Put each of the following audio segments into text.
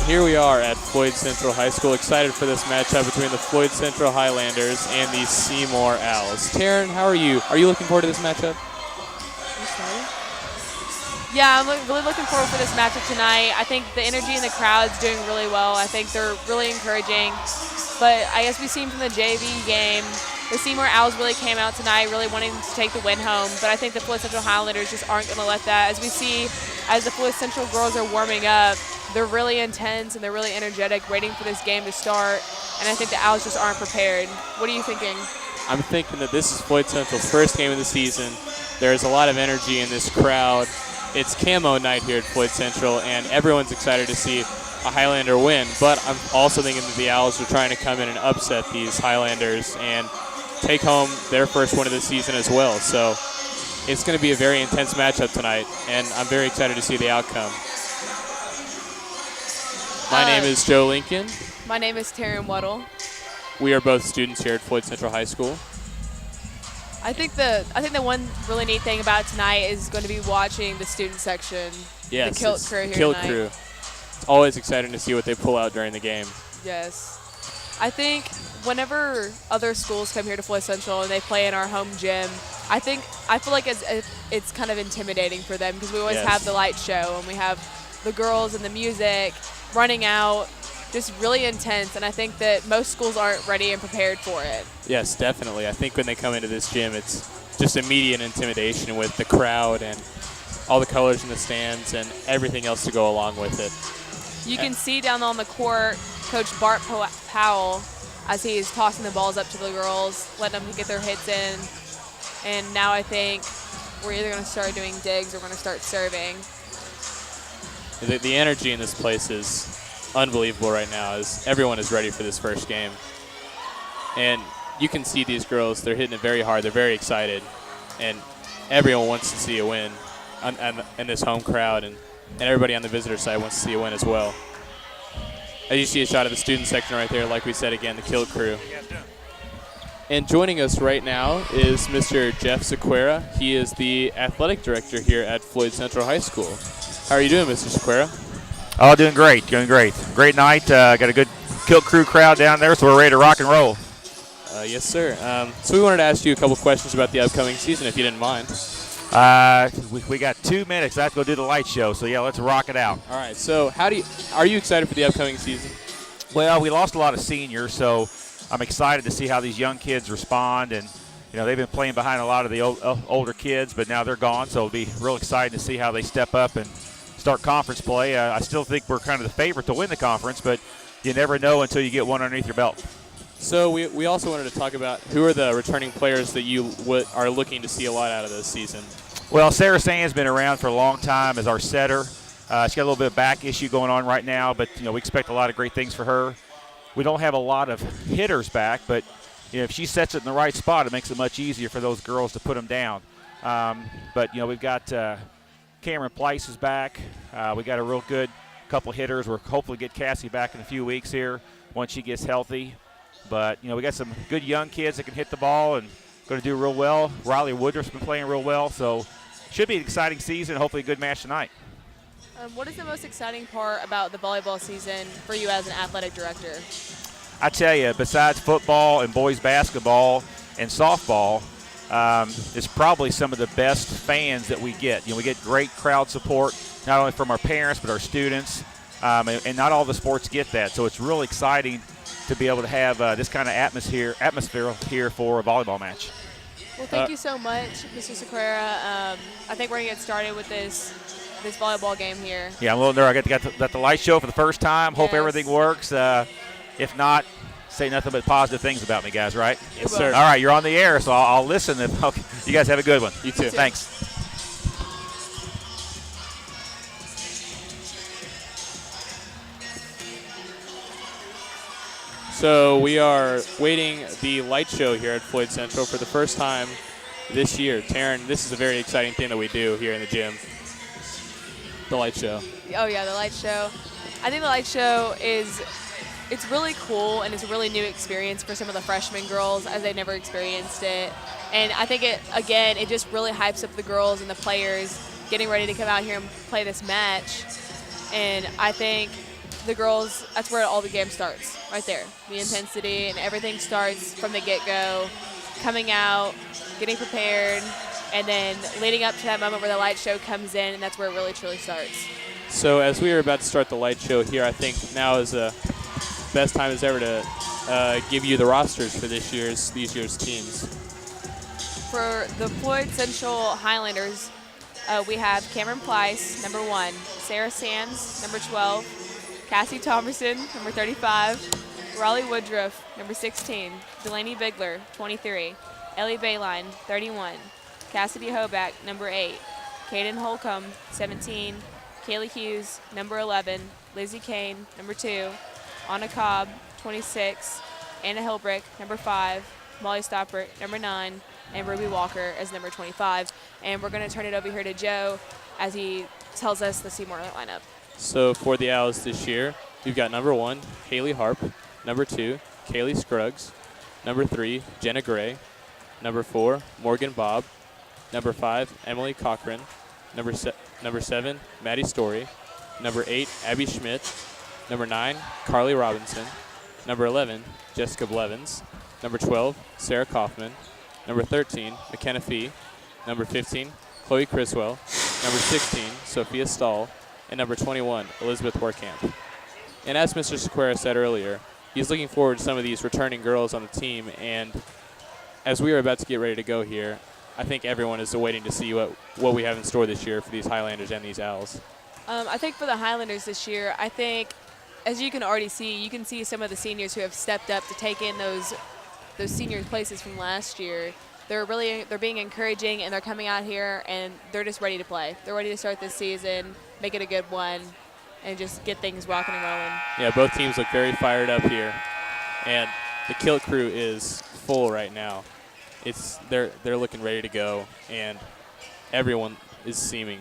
And here we are at Floyd Central High School, excited for this matchup between the Floyd Central Highlanders and the Seymour Owls. Taryn, how are you? Are you looking forward to this matchup? Yeah, I'm really looking forward for this matchup tonight. I think the energy in the crowd's doing really well. I think they're really encouraging. But as we've seen from the JV game, the Seymour Owls really came out tonight, really wanting to take the win home. But I think the Floyd Central Highlanders just aren't going to let that. As we see, as the Floyd Central girls are warming up, they're really intense and they're really energetic, waiting for this game to start. And I think the Owls just aren't prepared. What are you thinking? I'm thinking that this is Floyd Central's first game of the season. There's a lot of energy in this crowd. It's camo night here at Floyd Central, and everyone's excited to see a Highlander win. But I'm also thinking that the Owls are trying to come in and upset these Highlanders and take home their first win of the season as well. So it's going to be a very intense matchup tonight, and I'm very excited to see the outcome. My name is Joe Lincoln. My name is Taryn Weddle. We are both students here at Floyd Central High School. I think the one really neat thing about tonight is going to be watching the student section. Yes, the Kilt crew here Kilt tonight. crew. It's always exciting to see what they pull out during the game. Yes. I think whenever other schools come here to Floyd Central and they play in our home gym, I feel like it's kind of intimidating for them because we always have the light show and we have the girls and the music running out, just really intense, and I think that most schools aren't ready and prepared for it. Yes, definitely. I think when they come into this gym, it's just immediate intimidation with the crowd and all the colors in the stands and everything else to go along with it. You can see down on the court Coach Bart Powell as he's tossing the balls up to the girls, letting them get their hits in, and now I think we're either going to start doing digs or we're going to start serving. The energy in this place is unbelievable right now as everyone is ready for this first game. And you can see these girls, they're hitting it very hard, they're very excited, and everyone wants to see a win in this home crowd, and everybody on the visitor side wants to see a win as well. As you see a shot of the student section right there, like we said again, the Kilt crew. And joining us right now is Mr. Jeff Sequeira. He is the athletic director here at Floyd Central High School. How are you doing, Mr. Sequeira? Oh, doing great, doing great. Great night. Got a good Kilt crew crowd down there, so we're ready to rock and roll. Yes, sir. So we wanted to ask you a couple questions about the upcoming season, if you didn't mind. We got 2 minutes. I have to go do the light show, so yeah, let's rock it out. All right. So are you excited for the upcoming season? Well, we lost a lot of seniors, so I'm excited to see how these young kids respond. And they've been playing behind a lot of the older kids, but now they're gone, so it'll be real exciting to see how they step up and start conference play. I still think we're kind of the favorite to win the conference, but you never know until you get one underneath your belt. So we also wanted to talk about who are the returning players that you are looking to see a lot out of this season. Well, Sarah Sand's been around for a long time as our setter. She's got a little bit of back issue going on right now, but we expect a lot of great things for her. We don't have a lot of hitters back, but if she sets it in the right spot, it makes it much easier for those girls to put them down. But we've got Cameron Pleiss is back. We got a real good couple hitters. We'll hopefully get Cassie back in a few weeks here once she gets healthy. But we got some good young kids that can hit the ball and going to do real well. Riley Woodruff's been playing real well, so should be an exciting season. Hopefully a good match tonight. What is the most exciting part about the volleyball season for you as an athletic director? I tell you, besides football and boys basketball and softball, it's probably some of the best fans that we get. We get great crowd support, not only from our parents but our students, and not all the sports get that. So it's really exciting to be able to have this kind of atmosphere here for a volleyball match. Well, thank you so much, Mr. Sequeira. I think we're going to get started with this volleyball game here. Yeah, I'm a little nervous. I got the light show for the first time. Hope everything works. If not, say nothing but positive things about me, guys, right? Yes, sir. All right, you're on the air, so I'll listen. You guys have a good one. You too. Thanks. So we are waiting the light show here at Floyd Central for the first time this year. Taryn, this is a very exciting thing that we do here in the gym. The light show. Oh, yeah, the light show. I think the light show it's really cool, and it's a really new experience for some of the freshman girls as they never experienced it. And I think it just really hypes up the girls and the players getting ready to come out here and play this match. And I think the girls, that's where all the game starts, right there. The intensity and everything starts from the get-go, coming out, getting prepared, and then leading up to that moment where the light show comes in, and that's where it really truly starts. So as we are about to start the light show here, I think now is the best time as ever to give you the rosters for these year's teams. For the Floyd Central Highlanders, we have Cameron Pleiss, number 1, Sarah Sands, number 12, Cassie Thomerson, number 35, Raleigh Woodruff, number 16, Delaney Bigler, 23, Ellie Bayline, 31, Cassidy Hoback, number 8, Kaden Holcomb, 17, Kaylee Hughes, number 11, Lizzie Kane, number 2, Anna Cobb, 26, Anna Hilbrick, number 5, Molly Stoppert, number 9, and Ruby Walker as number 25. And we're going to turn it over here to Joe as he tells us the Seymour lineup. So for the Owls this year, we've got number 1, Haley Harp, number 2, Kaylee Scruggs, number 3, Jenna Gray, number 4, Morgan Bobb, number 5, Emily Cochran, number 7, Maddie Story, number 8, Abby Schmidt, number 9, Carly Robinson, number 11, Jessica Blevins, number 12, Sarah Kaufman, number 13, McKenna Fee, number 15, Chloe Criswell, number 16, Sophia Stahl, and number 21, Elizabeth Warkamp. And as Mr. Sequeira said earlier, he's looking forward to some of these returning girls on the team, and as we are about to get ready to go here, I think everyone is waiting to see what we have in store this year for these Highlanders and these Owls. I think for the Highlanders this year, I think, as you can already see, you can see some of the seniors who have stepped up to take in those senior places from last year. They're being encouraging, and they're coming out here, and they're just ready to play. They're ready to start this season, make it a good one, and just get things rocking and rolling. Yeah, both teams look very fired up here, and the Kilt crew is full right now. They're looking ready to go, and everyone is seeming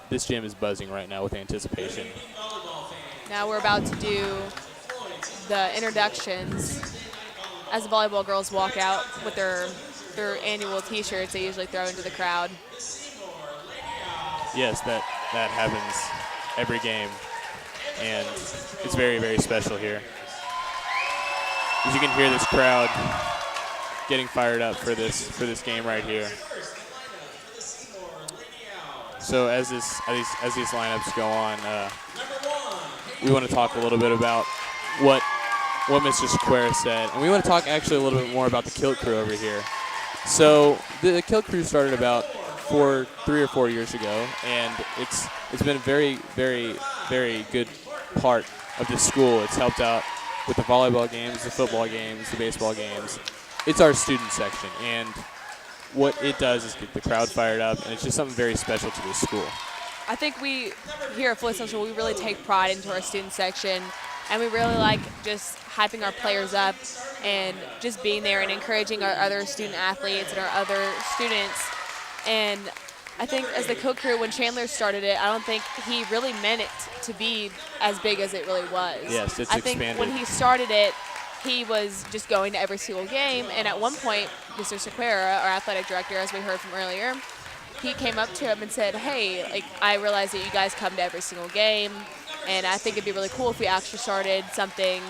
this gym is buzzing right now with anticipation. Now we're about to do the introductions as the volleyball girls walk out with their annual T-shirts they usually throw into the crowd. Yes, that happens every game, and it's very, very special here. As you can hear this crowd getting fired up for this game right here. So as these lineups go on, we want to talk a little bit about what Mr. Sequeira said, and we want to talk actually a little bit more about the Kilt crew over here. So the Kilt crew started about 3 or 4 years ago, and it's been a very, very, very good part of the school. It's helped out with the volleyball games, the football games, the baseball games. It's our student section, and what it does is get the crowd fired up, and it's just something very special to this school. I think we here at Floyd Central, we really take pride into our student section, and we really like just hyping our players up and just being there and encouraging our other student athletes and our other students. And I think as the Kilt crew, when Chandler started it, I don't think he really meant it to be as big as it really was. Yes, it's I expanded. think when he started it, he was just going to every single game, and at one point, Mr. Sequeira, our athletic director, as we heard from earlier, he came up to him and said, hey, like, I realize that you guys come to every single game, and I think it'd be really cool if we actually started something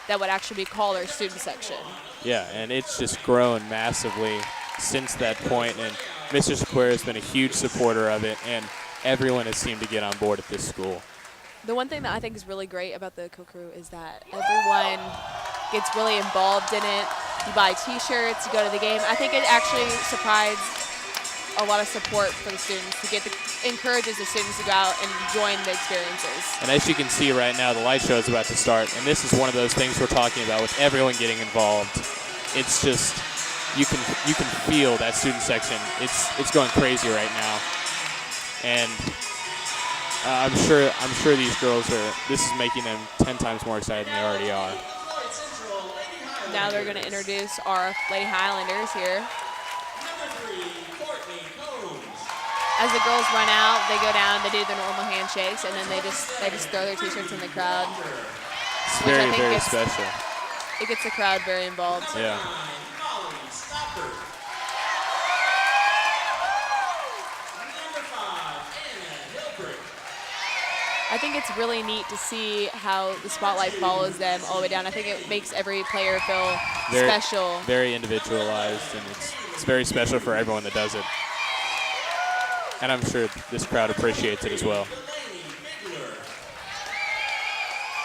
that would actually be called our student section. Yeah, and it's just grown massively since that point, and Mr. Sequeira has been a huge supporter of it, and everyone has seemed to get on board at this school. The one thing that I think is really great about the Kilt crew is that everyone gets really involved in it. You buy T-shirts, you go to the game. I think it actually provides a lot of support for the students encourages the students to go out and join the experiences. And as you can see right now, the light show is about to start, and this is one of those things we're talking about with everyone getting involved. It's just you can feel that student section. It's going crazy right now, and I'm sure these girls this is making them 10 times more excited than they already are. Now they're going to introduce our Lady Highlanders here. As the girls run out, they go down, they do their normal handshakes, and then they just throw their T-shirts in the crowd. It's very, very special. It gets the crowd very involved. Yeah. I think it's really neat to see how the spotlight follows them all the way down. I think it makes every player feel special. Very individualized, and it's very special for everyone that does it. And I'm sure this crowd appreciates it as well.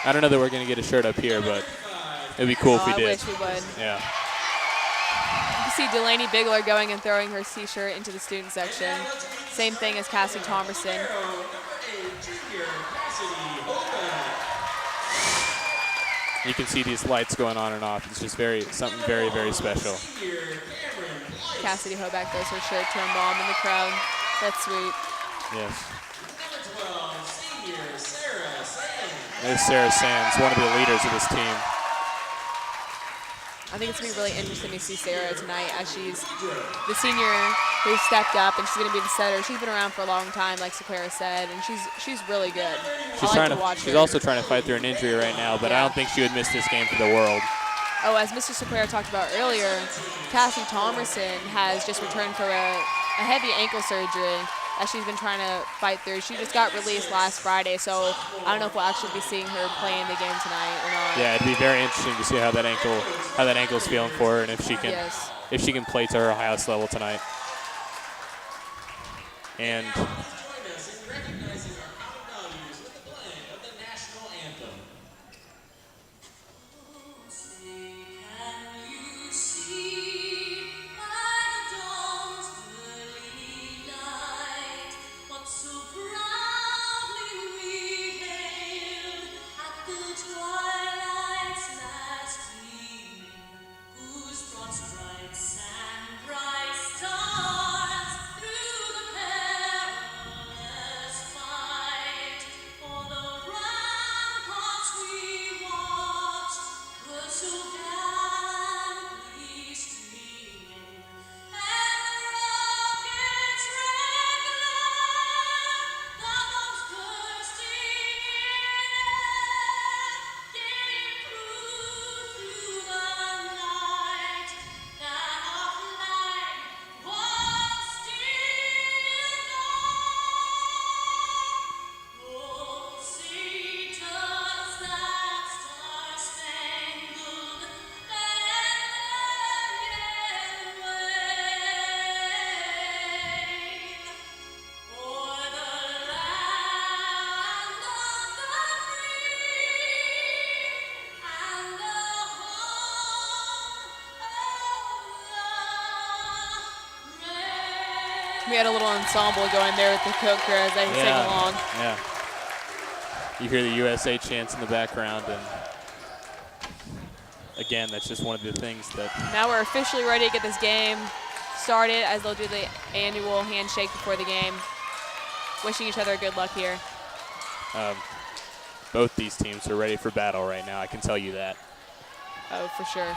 I don't know that we're going to get a shirt up here, but it'd be cool if we did. I wish we would. Yeah. You can see Delaney Bigler going and throwing her T-shirt into the student section. Same thing as Cassie Thomerson. You can see these lights going on and off. It's just something very, very special. Cassidy Hoback throws her shirt to her mom in the crowd. That's sweet. Yes. There's Sarah Sands, one of the leaders of this team. I think it's going to be really interesting to see Sarah tonight as she's the senior who stepped up, and she's going to be the setter. She's been around for a long time, like Sequeira said, and she's really good. She's also trying to fight through an injury right now, but I don't think she would miss this game for the world. Oh, as Mr. Sequeira talked about earlier, Cassie Thomerson has just returned from a heavy ankle surgery that she's been trying to fight through. She just got released last Friday, so I don't know if we'll actually be seeing her play in the game tonight or not. Yeah, it'd be very interesting to see how that ankle's feeling for her, and if she can play to her highest level tonight. And we had a little ensemble going there with the Coker as they sing along. Yeah. You hear the USA chants in the background, and again, that's just one of the things that. Now we're officially ready to get this game started as they'll do the annual handshake before the game. Wishing each other good luck here. Both these teams are ready for battle right now, I can tell you that. Oh, for sure.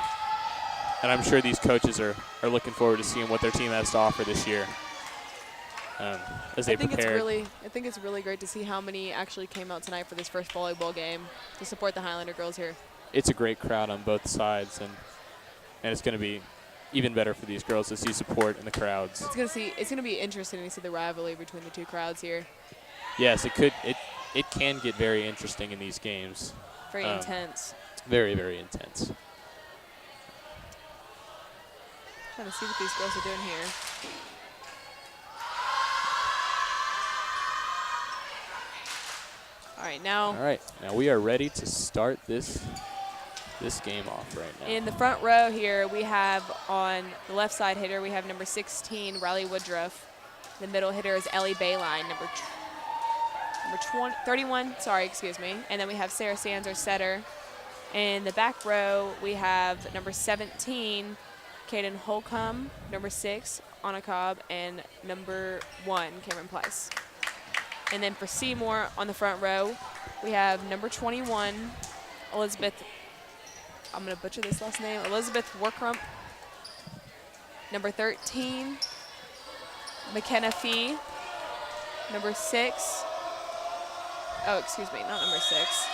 And I'm sure these coaches are looking forward to seeing what their team has to offer this year. As they prepare. I think it's really great to see how many actually came out tonight for this first volleyball game to support the Highlander girls here. It's a great crowd on both sides, and it's going to be even better for these girls to see support in the crowds. It's going to be interesting to see the rivalry between the two crowds here. Yes, it can get very interesting in these games. Very intense. Very, very intense. Trying to see what these girls are doing here. All right, now we are ready to start this game off right now. In the front row here, we have on the left side hitter, we have number 16, Riley Woodruff. The middle hitter is Ellie Bayline, number 31, and then we have Sarah Sands, our setter. In the back row, we have number 17, Kaden Holcomb, number 6, Anna Cobb, and number 1, Cameron Pleiss. And then for Seymour on the front row, we have number 21, Elizabeth, I'm going to butcher this last name, Elizabeth Workrump. Number 13, McKenna Fee. Number 6, oh, excuse me, not number 6.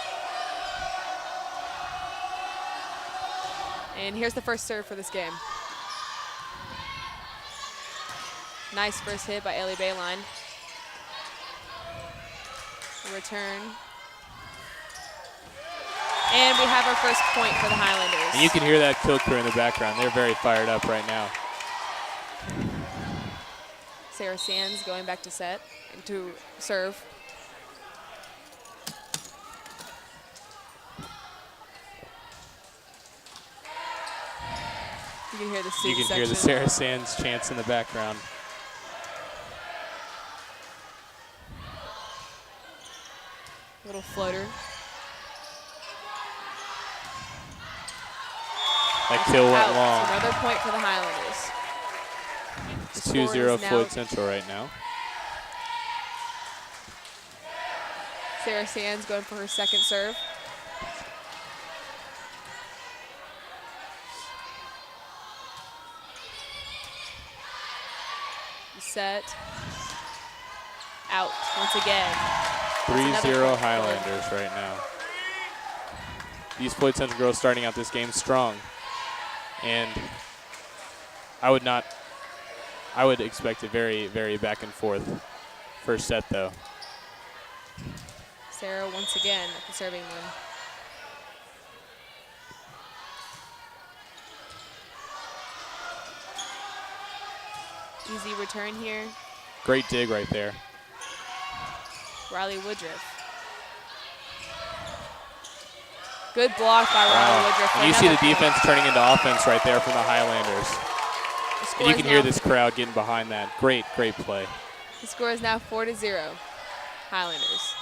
And here's the first serve for this game. Nice first hit by Ellie Bayline. Return. And we have our first point for the Highlanders. And you can hear that kill crew in the background. They're very fired up right now. Sarah Sands going back to set and to serve. You can hear the You can hear the Sarah Sands chants in the background. Little floater. That kill went Out. long. So another point for the Highlanders. It's The score 2-0 is now Floyd Central right now. Sarah Sands going for her second serve. Set. Out once again. 3-0 Highlanders right now. These Floyd Central girls starting out this game strong. And I would expect a very, very back and forth first set though. Sarah once again at the serving one. Easy return here. Great dig right there. Riley Woodruff. Good block by Riley Woodruff. And you see the defense turning into offense right there from the Highlanders. And you can hear this crowd getting behind that. Great, great play. The score is now 4-0, Highlanders.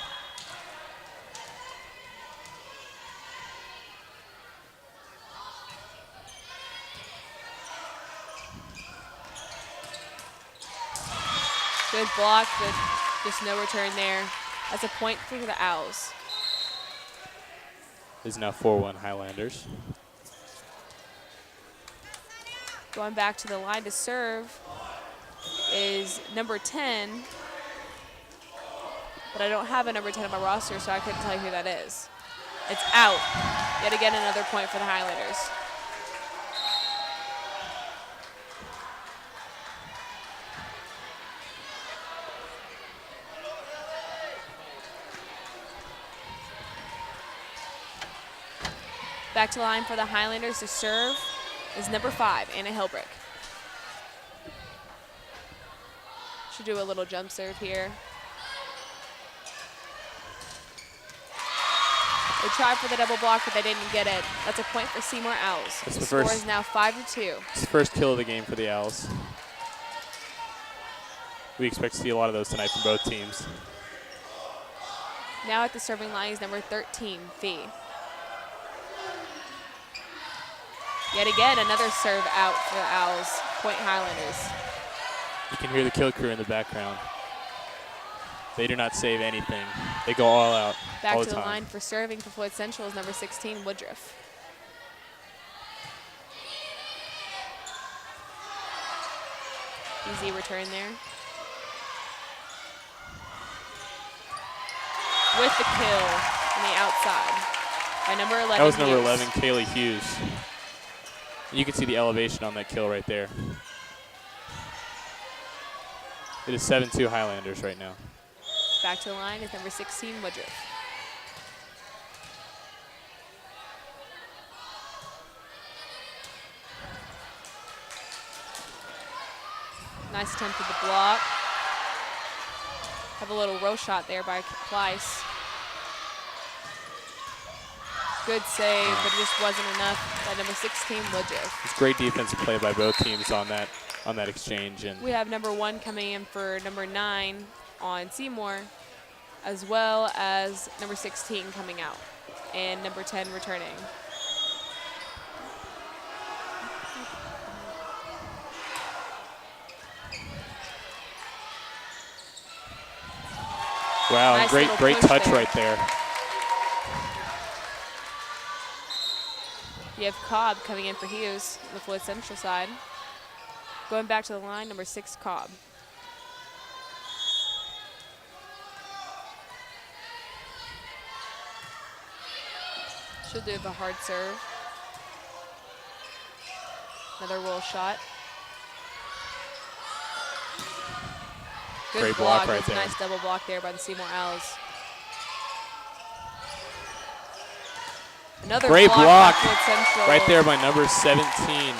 Good block, but just no return there. That's a point for the Owls. Is now 4-1 Highlanders. Going back to the line to serve is number 10. But I don't have a number 10 on my roster, so I couldn't tell you who that is. It's out. Yet again, another point for the Highlanders. Back to the line for the Highlanders to serve is number 5, Anna Hilbrick. Should do a little jump serve here. They tried for the double block, but they didn't get it. That's a point for Seymour Owls. That's the the score first- is now 5-2. It's the first kill of the game for the Owls. We expect to see a lot of those tonight from both teams. Now at the serving line is number 13, Fee. Yet again, another serve out for the Owls. Point Highlanders. You can hear the kill crew in the background. They do not save anything. They go all out Back all to the the time. line for serving for Floyd Central is number 16, Woodruff. Easy return there. With the kill on the outside by number 11, That was number Hughes. 11, Kaylee Hughes. You can see the elevation on that kill right there. It is 7-2 Highlanders right now. Back to the line is number 16, Woodruff. Nice attempt at the block. Have a little row shot there by Pleiss. Good save, but it just wasn't enough by number 16, Woodruff. It's great defensive play by both teams on that exchange. And We have number 1 coming in for number 9 on Seymour, as well as number 16 coming out, and number 10 returning. wow, Nice great little great push touch there. right there. You have Cobb coming in for Hughes on the Floyd Central side. Going back to the line, number 6, Cobb. She'll do the hard serve. Another roll shot. Good Great block right It was a there. nice double block there by the Seymour Owls. Another Great block by Floyd Central. right there by number 17,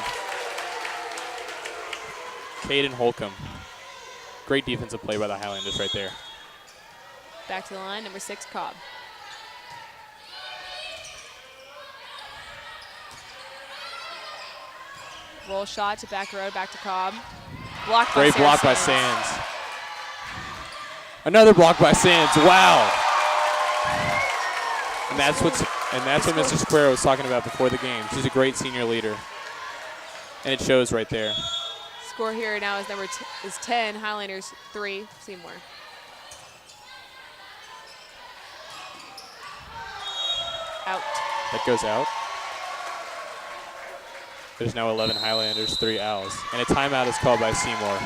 Caden Holcomb. Great defensive play by the Highlanders right there. Back to the line, number 6, Cobb. Roll shot to back row, back to Cobb. Blocked by Great block by Sands. Sands. Another block by Sands. Wow. And that's what Mr. Square was talking about before the game. She's a great senior leader, and it shows right there. Score here now is 10. Highlanders 3. Seymour. Out. That goes out. There's now 11 Highlanders, 3 Owls. And a timeout is called by Seymour.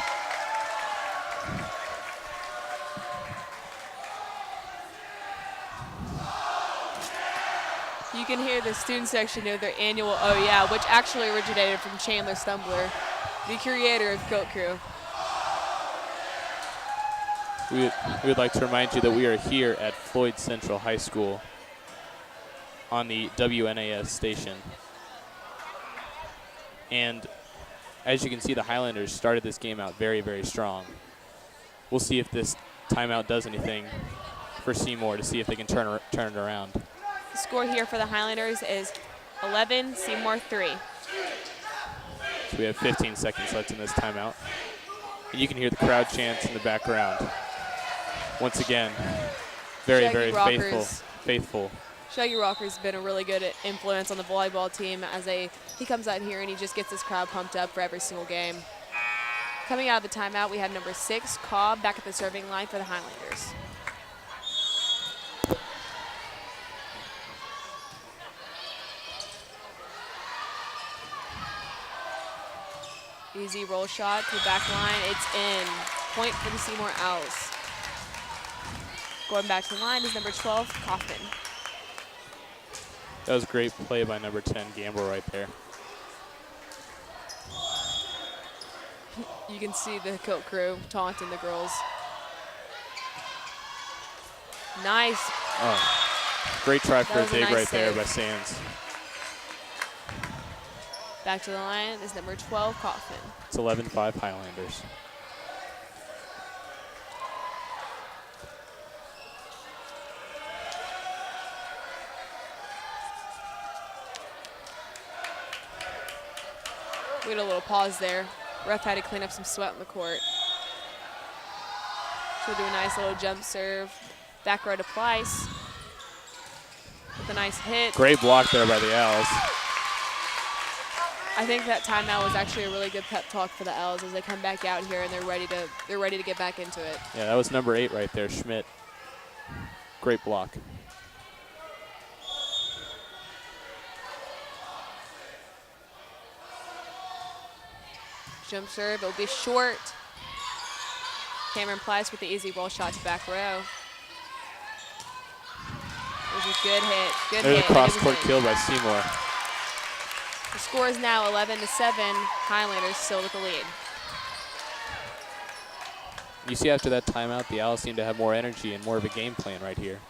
You can hear the student section of their annual "Oh Yeah," which actually originated from Chandler Stumbler, the creator of Coat Crew. We would like to remind you that we are here at Floyd Central High School on the WNAS station. And as you can see, the Highlanders started this game out very, very strong. We'll see if this timeout does anything for Seymour to see if they can turn it around. The score here for the Highlanders is 11, Seymour 3. So we have 15 seconds left in this timeout. And you can hear the crowd chants in the background. Once again, very, Shaggy very Rockers. faithful. Shaggy Rocker's been a really good influence on the volleyball team as he comes out here and he just gets this crowd pumped up for every single game. Coming out of the timeout, we have number 6, Cobb, back at the serving line for the Highlanders. Easy roll shot to the back line. It's in. Point for the Seymour Owls. Going back to the line is number 12, Kaufman. That was a great play by number 10, Gamble, right there. You can see the Coat Crew taunting the girls. Nice. Oh, great try for a was a dig nice right there save. by Sands. Back to the line is number 12, Kaufman. It's 11-5 Highlanders. We had a little pause there. Ref had to clean up some sweat on the court. She'll do a nice little jump serve. Back row to Pleiss. With a nice hit. Great block there by the Owls. I think that timeout was actually a really good pep talk for the Owls as they come back out here and they're ready to get back into it. Yeah, that was number 8 right there, Schmidt. Great block. Jump serve, it'll be short. Cameron Pleiss with the easy roll shot to back row. It was a good hit. Good There's hit. a cross-court kill by Seymour. The score is now 11-7. Highlanders still with the lead. You see after that timeout, the Owls seem to have more energy and more of a game plan right here.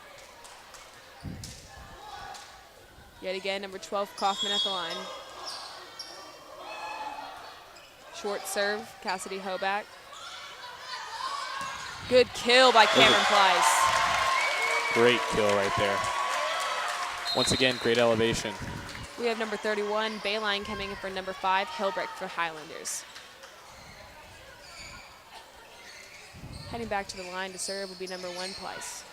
Yet again, number 12, Kaufman at the line. Short serve, Cassidy Hoback. Good kill by Cameron Pleiss. Great kill right there. Once again, great elevation. We have number 31, Bayline, coming in for number 5, Hilbrick for Highlanders. Heading back to the line to serve will be number 1, Pleiss.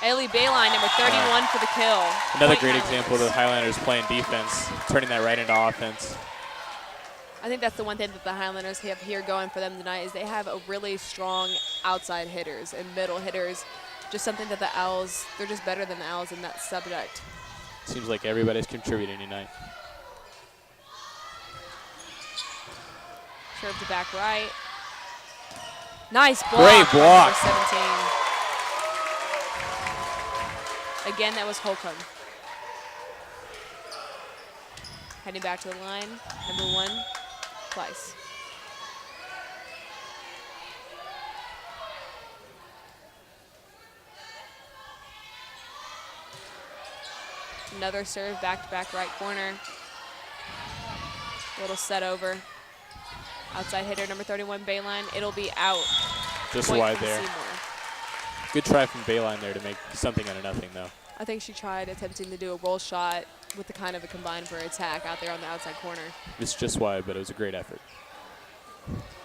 Ailey Bayline, number 31 for the kill. Another Point great Highlanders. example of the Highlanders playing defense, turning that right into offense. I think that's the one thing that the Highlanders have here going for them tonight is they have a really strong outside hitters and middle hitters. Just something that the Owls, they're just better than the Owls in that subject. Seems like everybody's contributing tonight. Serve to back right. Nice block. Great by block. number 17. Again, that was Holcomb. Heading back to the line, number 1, Pleiss. Another serve, back-to-back right corner. Little set over. Outside hitter, number 31, Bayline. It'll be out. Just Point wide from there. Seymour. Good try from Bayline there to make something out of nothing, though. I think she tried attempting to do a roll shot with the kind of a combined for attack out there on the outside corner. It's just wide, but it was a great effort.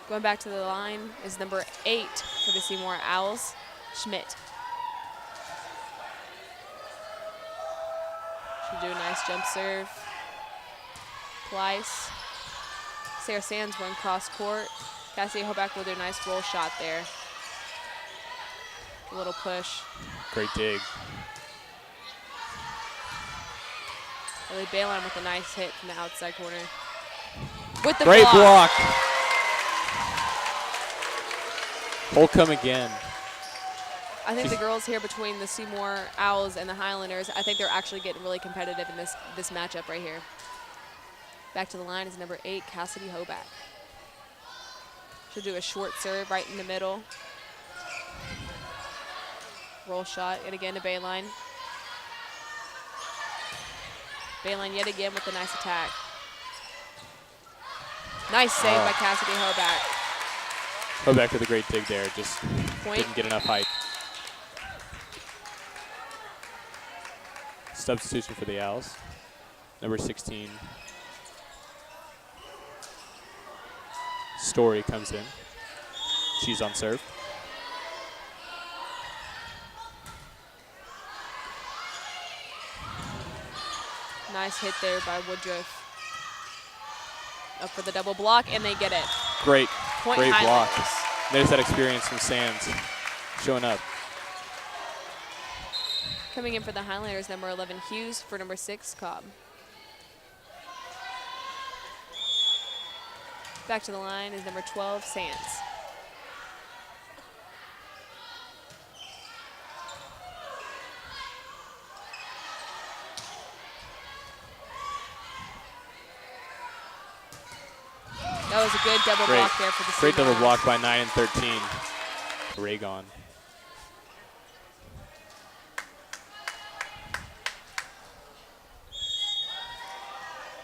Going back to the line is number 8 for the Seymour Owls, Schmidt. She'll do a nice jump serve. Pleiss. Sarah Sands run cross court. Cassie Hoback will do a nice roll shot there. A little push. Great dig. Lily Bayline with a nice hit from the outside corner. With the Great block. block. Holcomb again. I think the girls here between the Seymour Owls and the Highlanders, I think they're actually getting really competitive in this matchup right here. Back to the line is number 8, Cassidy Hoback. She'll do a short serve right in the middle. Roll shot, and again to Bayline. Bayline yet again with a nice attack. Nice save by Cassidy Hoback. Hoback with a great dig there. Just Point. didn't get enough height. Substitution for the Owls. Number 16. Story comes in. She's on serve. Nice hit there by Woodruff. Up for the double block, and they get it. Great, Point great block. Highlanders. There's that experience from Sands showing up. Coming in for the Highlanders, number 11, Hughes, for number 6, Cobb. Back to the line is number 12, Sands. That was a good double block there for the Great Seymour double block Owls. by 9 and 13. Raygon.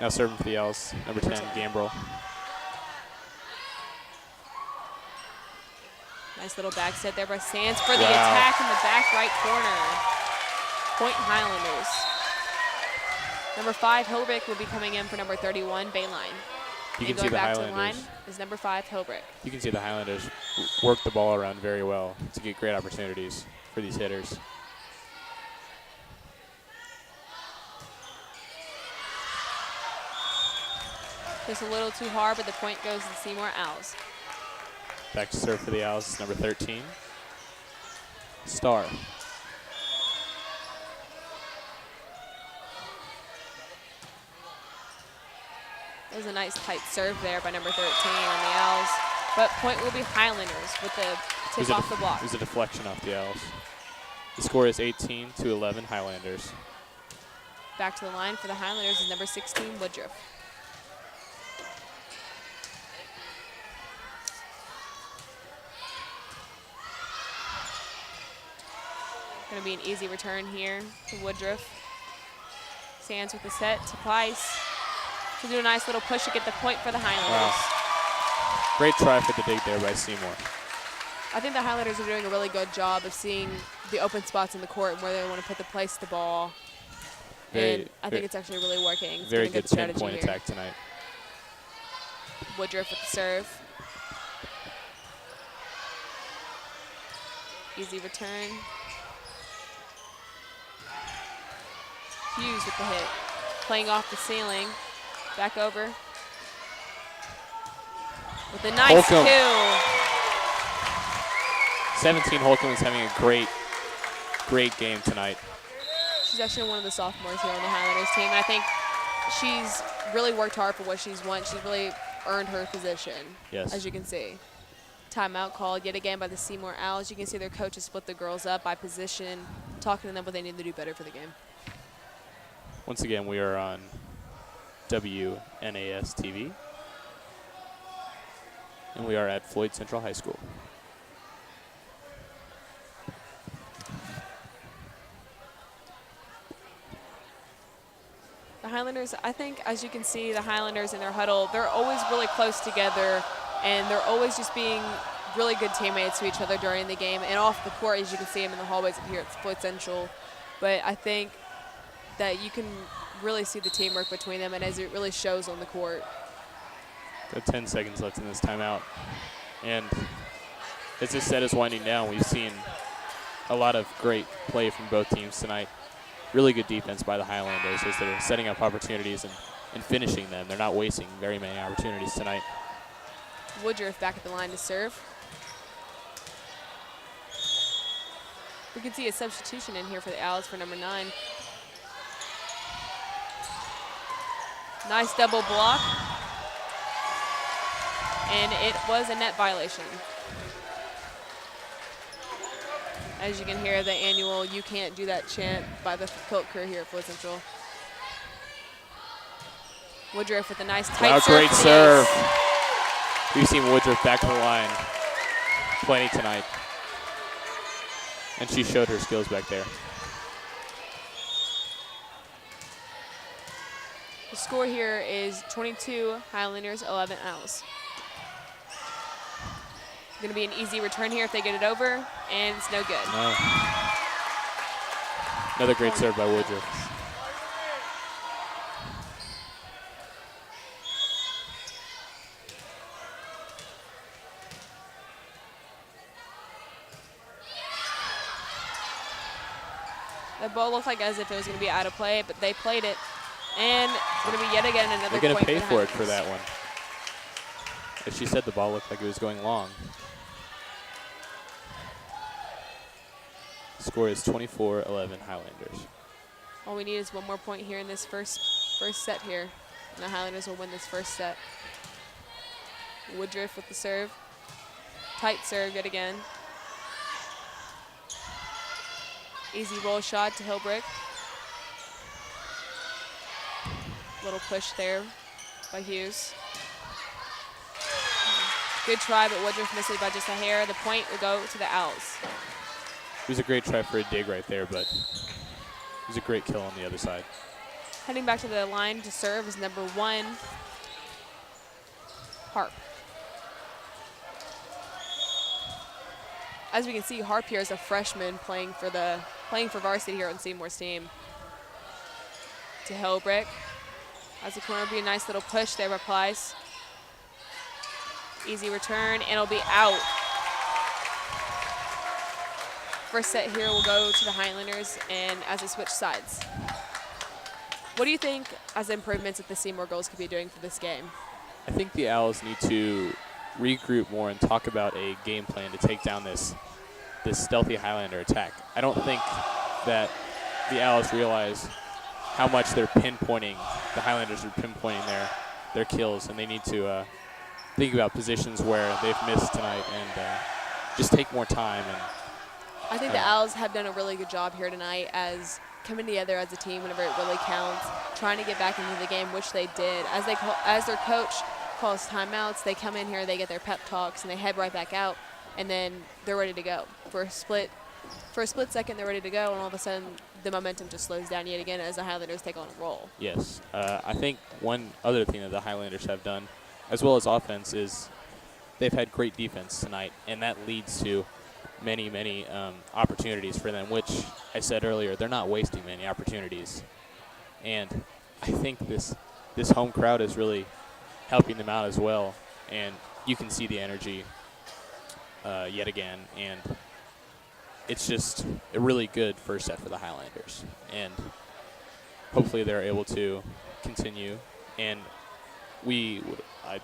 Now serving for the Owls, number 10, Gambrel. Nice little back set there by Sands for the attack in the back right corner. Point Highlanders. Number 5, Hilbrick will be coming in for number 31, Bayline. You can And see going the back to the line Highlanders. is number 5, Hilbrick. You can see the Highlanders work the ball around very well to get great opportunities for these hitters. Just a little too hard, but the point goes to the Seymour Owls. Back to serve for the Owls, number 13, Star. That was a nice tight serve there by number 13 on the Owls. But point will be Highlanders with the tip off the block. It was a deflection off the Owls. The score is 18-11 Highlanders. Back to the line for the Highlanders is number 16, Woodruff. Going to be an easy return here to Woodruff. Sands with the set to Pleiss. She'll do a nice little push to get the point for the Highlanders. Wow. Great try for the dig there by Seymour. I think the Highlanders are doing a really good job of seeing the open spots in the court and where they want to put the place the ball. And I think it's actually really working. It's Very been a good strategy pinpoint here. attack tonight. Woodruff with the serve. Easy return. Hughes with the hit. Playing off the ceiling. Back over. With a nice Holcomb. kill. 17 Holcomb is having a great game tonight. She's actually one of the sophomores here on the Highlanders team, and I think she's really worked hard for what she's won. She's really earned her position, Yes. as you can see. Timeout called yet again by the Seymour Owls. You can see their coaches split the girls up by position, talking to them what they need to do better for the game. Once again, we are on WNAS TV, and we are at Floyd Central High School. The Highlanders, I think, as you can see, the Highlanders in their huddle, they're always really close together, and they're always just being really good teammates to each other during the game and off the court, as you can see them in the hallways up here at Floyd Central. But I think that you can really see the teamwork between them, and as it really shows on the court. Got 10 seconds left in this timeout. And as this set is winding down, we've seen a lot of great play from both teams tonight. Really good defense by the Highlanders as they're setting up opportunities and finishing them. They're not wasting very many opportunities tonight. Woodruff back at the line to serve. We can see a substitution in here for the Owls for number 9. Nice double block. And it was a net violation. As you can hear the annual "You Can't Do That" chant by the field crew here at Floyd Central. Woodruff with a nice tight serve. Great serve. We've seen Woodruff back to the line plenty tonight. And she showed her skills back there. The score here is 22 Highlanders, 11 Owls. Going to be an easy return here if they get it over, and it's no good. No. Another great serve by Woodruff. The ball looked like as if it was going to be out of play, but they played it. And it's going to be yet again another They're going to point pay for it for that one. As she said, the ball looked like it was going long. Score is 24-11 Highlanders. All we need is one more point here in this first set here. And the Highlanders will win this first set. Woodruff with the serve. Tight serve yet again. Easy roll shot to Hilbrick. Little push there by Hughes. Good try, but Woodruff missed it by just a hair. The point will go to the Owls. It was a great try for a dig right there, but it was a great kill on the other side. Heading back to the line to serve is number 1, Harp. As we can see, Harp here is a freshman playing for varsity here on Seymour's team. To Hilbrick. As the corner will be a nice little push there by Pleiss. Easy return, and it'll be out. First set here will go to the Highlanders, and as they switch sides. What do you think as improvements that the Seymour girls could be doing for this game? I think the Owls need to regroup more and talk about a game plan to take down this stealthy Highlander attack. I don't think that the Owls realize how much they're pinpointing, the Highlanders are pinpointing their kills, and they need to think about positions where they've missed tonight and just take more time. And I think the Owls have done a really good job here tonight as coming together as a team whenever it really counts, trying to get back into the game, which they did. As their coach calls timeouts, they come in here, they get their pep talks, and they head right back out, and then they're ready to go. For a split second, they're ready to go, and all of a sudden the momentum just slows down yet again as the Highlanders take on a roll. Yes. I think one other thing that the Highlanders have done, as well as offense, is they've had great defense tonight, and that leads to many opportunities for them, which I said earlier, they're not wasting many opportunities. And I think this home crowd is really helping them out as well, and you can see the energy yet again, and it's just a really good first set for the Highlanders, and hopefully they're able to continue, and I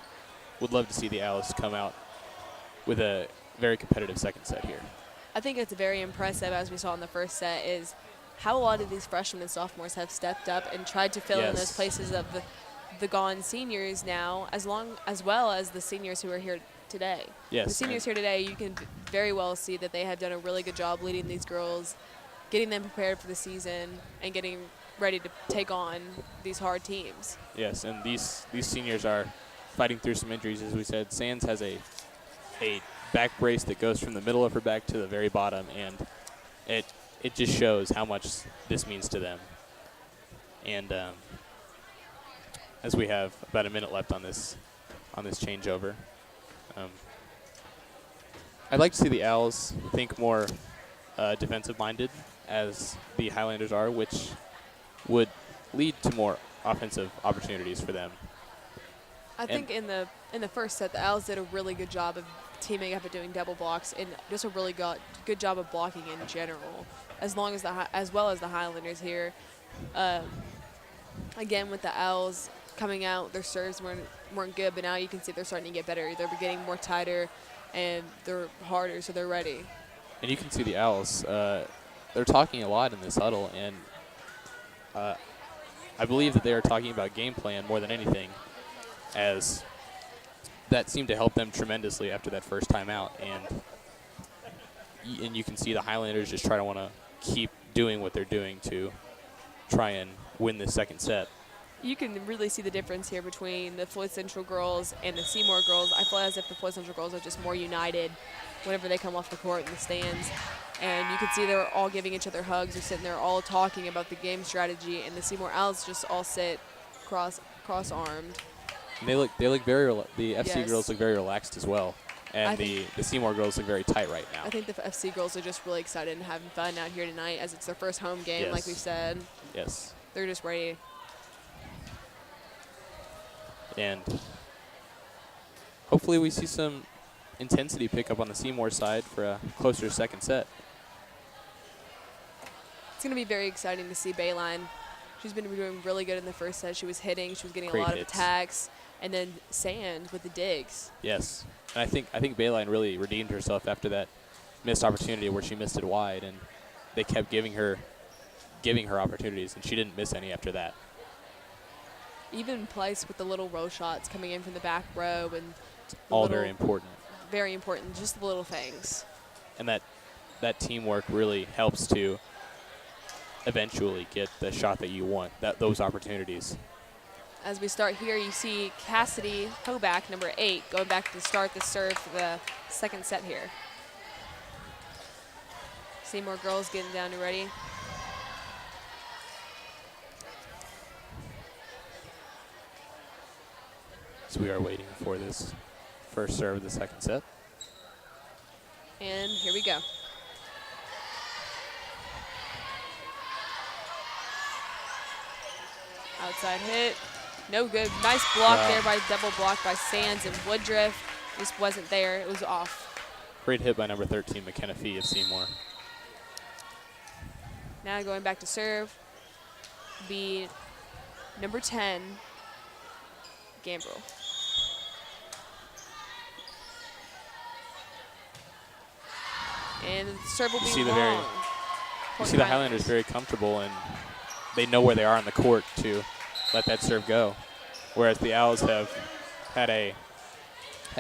would love to see the Owls come out with a very competitive second set here. I think it's very impressive, as we saw in the first set, is how a lot of these freshmen and sophomores have stepped up and tried to fill in those places of the gone seniors now, as well as the seniors who are here today. Yes. The seniors here today, you can very well see that they have done a really good job leading these girls, getting them prepared for the season, and getting ready to take on these hard teams. Yes, and these seniors are fighting through some injuries, as we said. Sands has a back brace that goes from the middle of her back to the very bottom, and it just shows how much this means to them. And as we have about a minute left on this changeover, I'd like to see the Owls think more defensive-minded, as the Highlanders are, which would lead to more offensive opportunities for them. I think in the first set, the Owls did a really good job of teaming up and doing double blocks, and just a really good job of blocking in general, as well as the Highlanders here. Again, with the Owls coming out, their serves weren't good, but now you can see they're starting to get better. They're getting more tighter, and they're harder, so they're ready. And you can see the Owls, they're talking a lot in this huddle, and I believe that they are talking about game plan more than anything, as that seemed to help them tremendously after that first time out. And you can see the Highlanders just want to keep doing what they're doing to try and win this second set. You can really see the difference here between the Floyd Central girls and the Seymour girls. I feel as if the Floyd Central girls are just more united whenever they come off the court in the stands. And you can see they're all giving each other hugs. They're sitting there all talking about the game strategy. And the Seymour Owls just all sit cross-armed. And they look the FC girls look very relaxed as well. And the Seymour girls look very tight right now. I think the FC girls are just really excited and having fun out here tonight, as it's their first home game, like we said. Yes. They're just ready. And hopefully we see some intensity pick up on the Seymour side for a closer second set. It's going to be very exciting to see Bayline. She's been doing really good in the first set. She was hitting. She was getting Great a lot hits. of attacks. And then Sand with the digs. Yes. And I think Bayline really redeemed herself after that missed opportunity where she missed it wide, and they kept giving her opportunities, and she didn't miss any after that. Even Pleiss with the little row shots coming in from the back row, and all very important. Very important, just the little things. And that teamwork really helps to eventually get the shot that you want, those opportunities. As we start here, you see Cassidy Hoback, number 8, going back to start the serve for the second set here. Seymour girls getting down and ready. So we are waiting for this first serve of the second set. And here we go. Outside hit. No good. Nice block there by double block by Sands, and Woodruff just wasn't there. It was off. Great hit by number 13, McKenna Fee of Seymour. Now going back to serve, be number 10, Gambrel. And the serve will be long. You see the Highlanders very comfortable, and they know where they are on the court to let that serve go. Whereas the Owls have had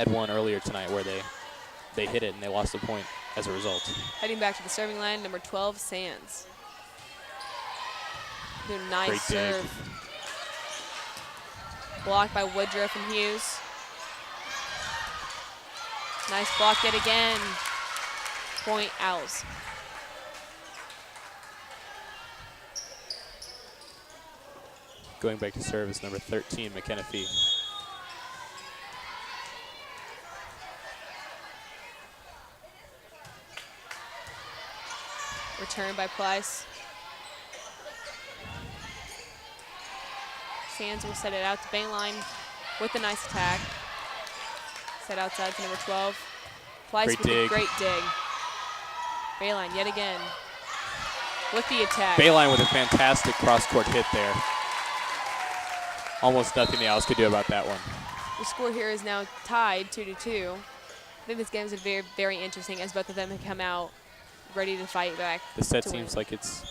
one earlier tonight where they hit it and they lost the point as a result. Heading back to the serving line, number 12, Sands. Nice Great serve. dig. Blocked by Woodruff and Hughes. Nice block yet again. Point Owls. Going back to service, number 13, McKenna Fee. Return by Pleiss. Sands will set it out to Bayline with a nice attack. Set outside to number 12. Pleiss Great with a dig. great dig. Bayline yet again with the attack. Bayline with a fantastic cross-court hit there. Almost nothing the Owls could do about that one. The score here is now tied 2-2. I think this game is very, very interesting, as both of them have come out ready to fight back. The set seems like it's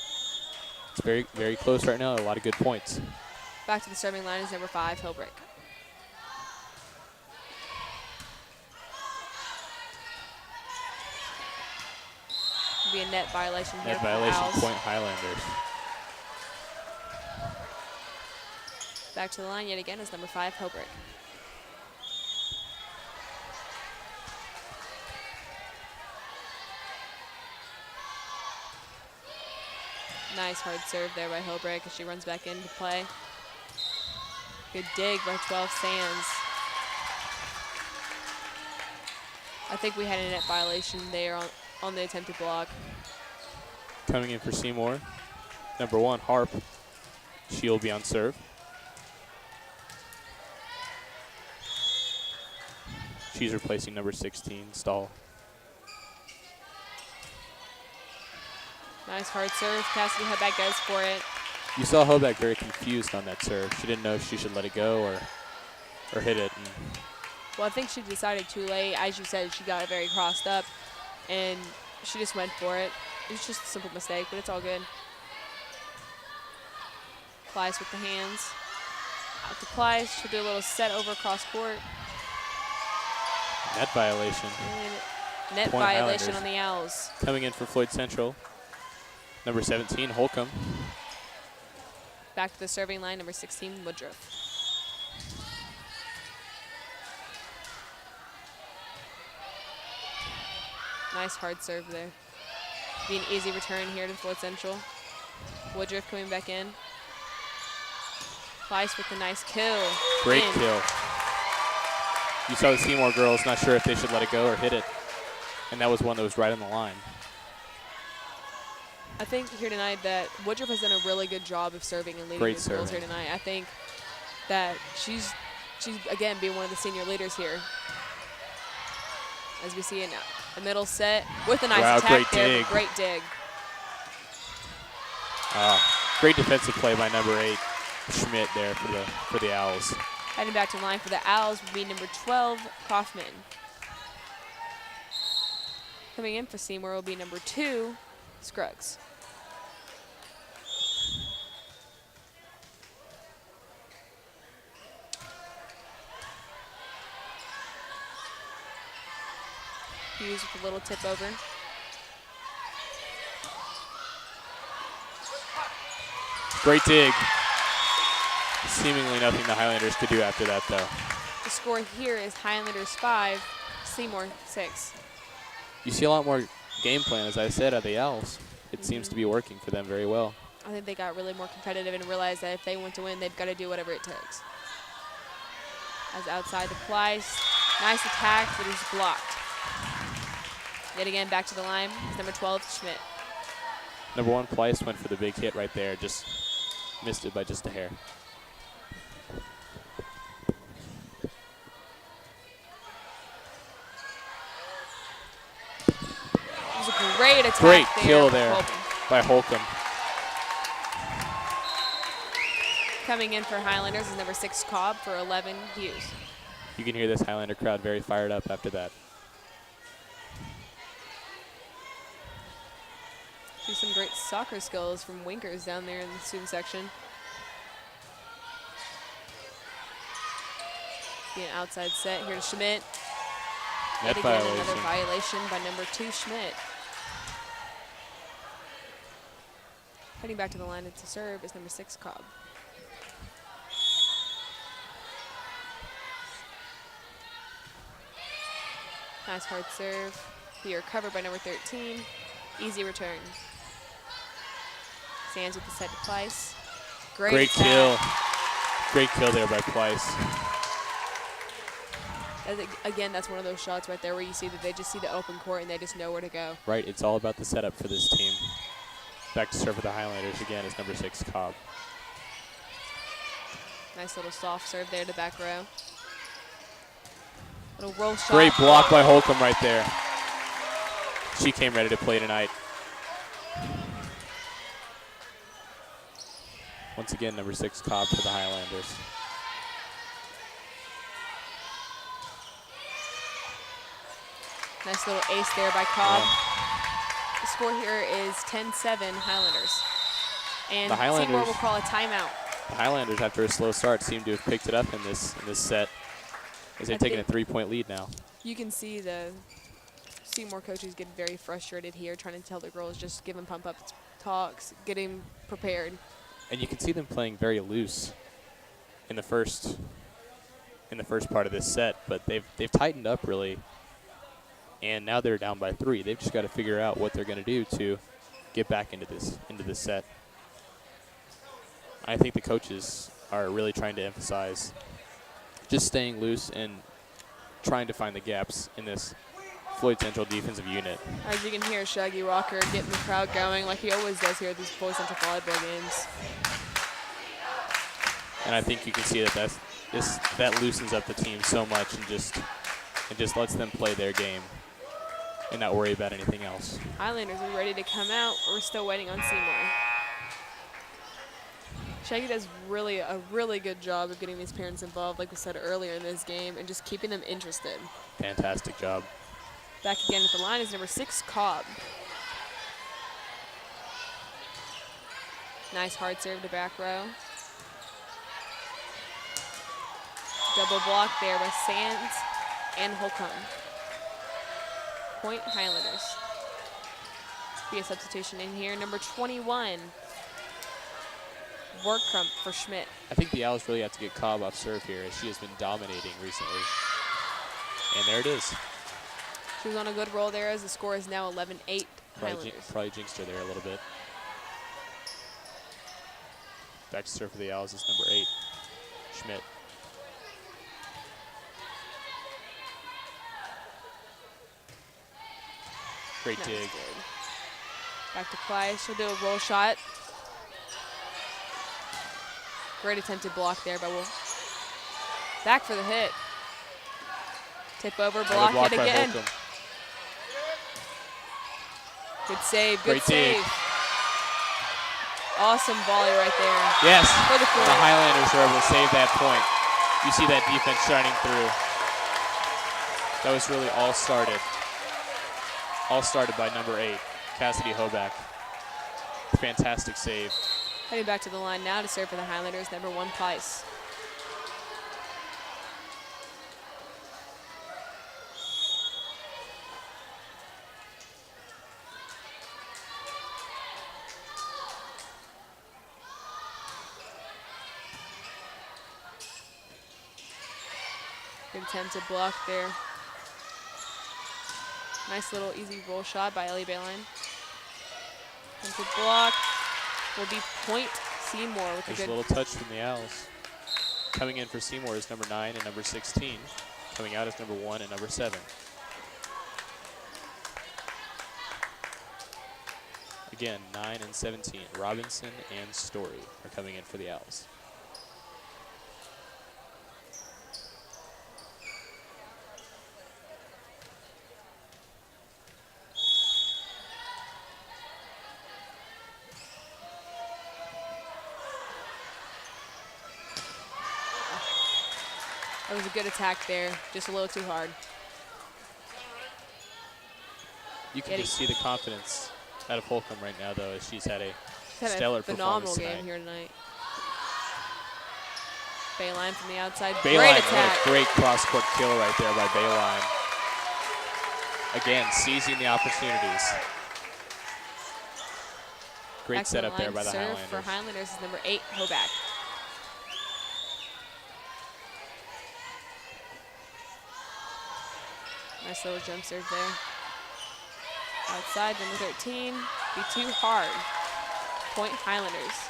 very, very close right now. A lot of good points. Back to the serving line is number 5, Hilbrick. be a net violation here Net for the violation, Owls. point Highlanders. Back to the line yet again is number 5, Hobrick. Nice hard serve there by Hobrick as she runs back into play. Good dig by 12 Sands. I think we had a net violation there on the attempted block. Coming in for Seymour, number 1, Harp. She'll be on serve. She's replacing number 16, Stahl. Nice hard serve. Cassidy Hoback goes for it. You saw Hoback very confused on that serve. She didn't know if she should let it go or hit it. And Well, I think she decided too late. As you said, she got it very crossed up, and she just went for it. It was just a simple mistake, but it's all good. Plyce with the hands. Out to Plyce. She'll do a little set over across court. net violation. And net Point violation Highlanders. on the Owls. Coming in for Floyd Central, number 17, Holcomb. Back to the serving line, number 16, Woodruff. Nice hard serve there. Be an easy return here to Floyd Central. Woodruff coming back in. Plyce with a nice kill. Great In. kill. You saw the Seymour girls not sure if they should let it go or hit it. And that was one that was right on the line. I think here tonight that Woodruff has done a really good job of serving and leading Great the girls here serving. tonight. I think that she's again being one of the senior leaders here. As we see in the middle set with a nice Wow, attack great there. dig. Great dig. Great defensive play by number 8, Schmidt there for the Owls. Heading back to the line for the Owls would be number 12, Kaufman. Coming in for Seymour will be number 2, Scruggs. Hughes with a little tip over. Great dig. Seemingly nothing the Highlanders could do after that, though. The score here is Highlanders 5, Seymour 6. You see a lot more game plan, as I said, of the Owls. It seems to be working for them very well. I think they got really more competitive and realized that if they want to win, they've got to do whatever it takes. As outside the Plyce, nice attack, but is blocked. Yet again, back to the line, it's number 12, Schmidt. Number 1, Plyce went for the big hit right there, just missed it by just a hair. It was a great attack. Great there kill with there Holcomb. by Holcomb. Coming in for Highlanders is number 6, Cobb, for 11, Hughes. You can hear this Highlander crowd very fired up after that. See some great soccer skills from Winkers down there in the student section. Be an outside set here to Schmidt. Net Yet again, violation. another violation by number 2, Schmidt. Heading back to the line to serve is number 6, Cobb. Nice hard serve. Here covered by number 13. Easy return. Sands with the set to Plyce. Great attack. kill. Great kill there by Plyce. Again, that's one of those shots right there where you see that they just see the open court and they just know where to go. Right, it's all about the setup for this team. Back to serve for the Highlanders again is number 6, Cobb. Nice little soft serve there to back row. Little roll shot. Great block by Holcomb right there. She came ready to play tonight. Once again, number 6, Cobb for the Highlanders. Nice little ace there by Cobb. The score here is 10-7 Highlanders. And The Highlanders- Seymour will call a timeout. The Highlanders, after a slow start, seem to have picked it up in this set, as they've taken a 3-point lead now. You can see the Seymour coaches get very frustrated here, trying to tell the girls just give them pump-up talks, getting prepared. And you can see them playing very loose in the first part of this set, but they've tightened up really, and now they're down by 3. They've just got to figure out what they're going to do to get back into this set. I think the coaches are really trying to emphasize just staying loose and trying to find the gaps in this Floyd Central defensive unit. As you can hear, Shaggy Walker getting the crowd going like he always does here at these Floyd Central volleyball games. And I think you can see that loosens up the team so much and just lets them play their game and not worry about anything else. Highlanders are ready to come out. We're still waiting on Seymour. Shaggy does a really good job of getting these parents involved, like we said earlier in this game, and just keeping them interested. Fantastic job. Back again at the line is number 6, Cobb. Nice hard serve to back row. Double block there by Sands and Holcomb. Point Highlanders. Be a substitution in here. Number 21, Workrump for Schmidt. I think the Owls really have to get Cobb off serve here, as she has been dominating recently. And there it is. She was on a good roll there, as the score is now 11-8 Highlanders. Probably jinxed her there a little bit. Back to serve for the Owls is number 8, Schmidt. Great dig. Good. Back to Clyde. She'll do a roll shot. Great attempted block there by Wolf. Back for the hit. Tip over, block it again. Good save, good Great save. dig. Awesome volley right there. Yes, For the the Highlanders are able to save that point. You see that defense shining through. That was really all started by number 8, Cassidy Hoback. Fantastic save. Heading back to the line now to serve for the Highlanders, number 1, Price. Good attempt to block there. Nice little easy roll shot by Ellie Bayline. Attempted block will be point Seymour with There's a a good little touch from the Owls. Coming in for Seymour is number 9 and number 16. Coming out is number 1 and number 7. Again, 9 and 17. Robinson and Story are coming in for the Owls. That was a good attack there, just a little too hard. You can just see the confidence out of Holcomb right now, though, as she's had a She's had stellar a phenomenal performance game here tonight. Bayline from the outside, Bayline, great attack. what a great cross-court kill right there by Bayline. Again, seizing the opportunities. Great Excellent setup there line by the serve Highlanders. for Highlanders is number 8, Hoback. Nice little jump serve there. Outside, number 13, be too hard. Point Highlanders.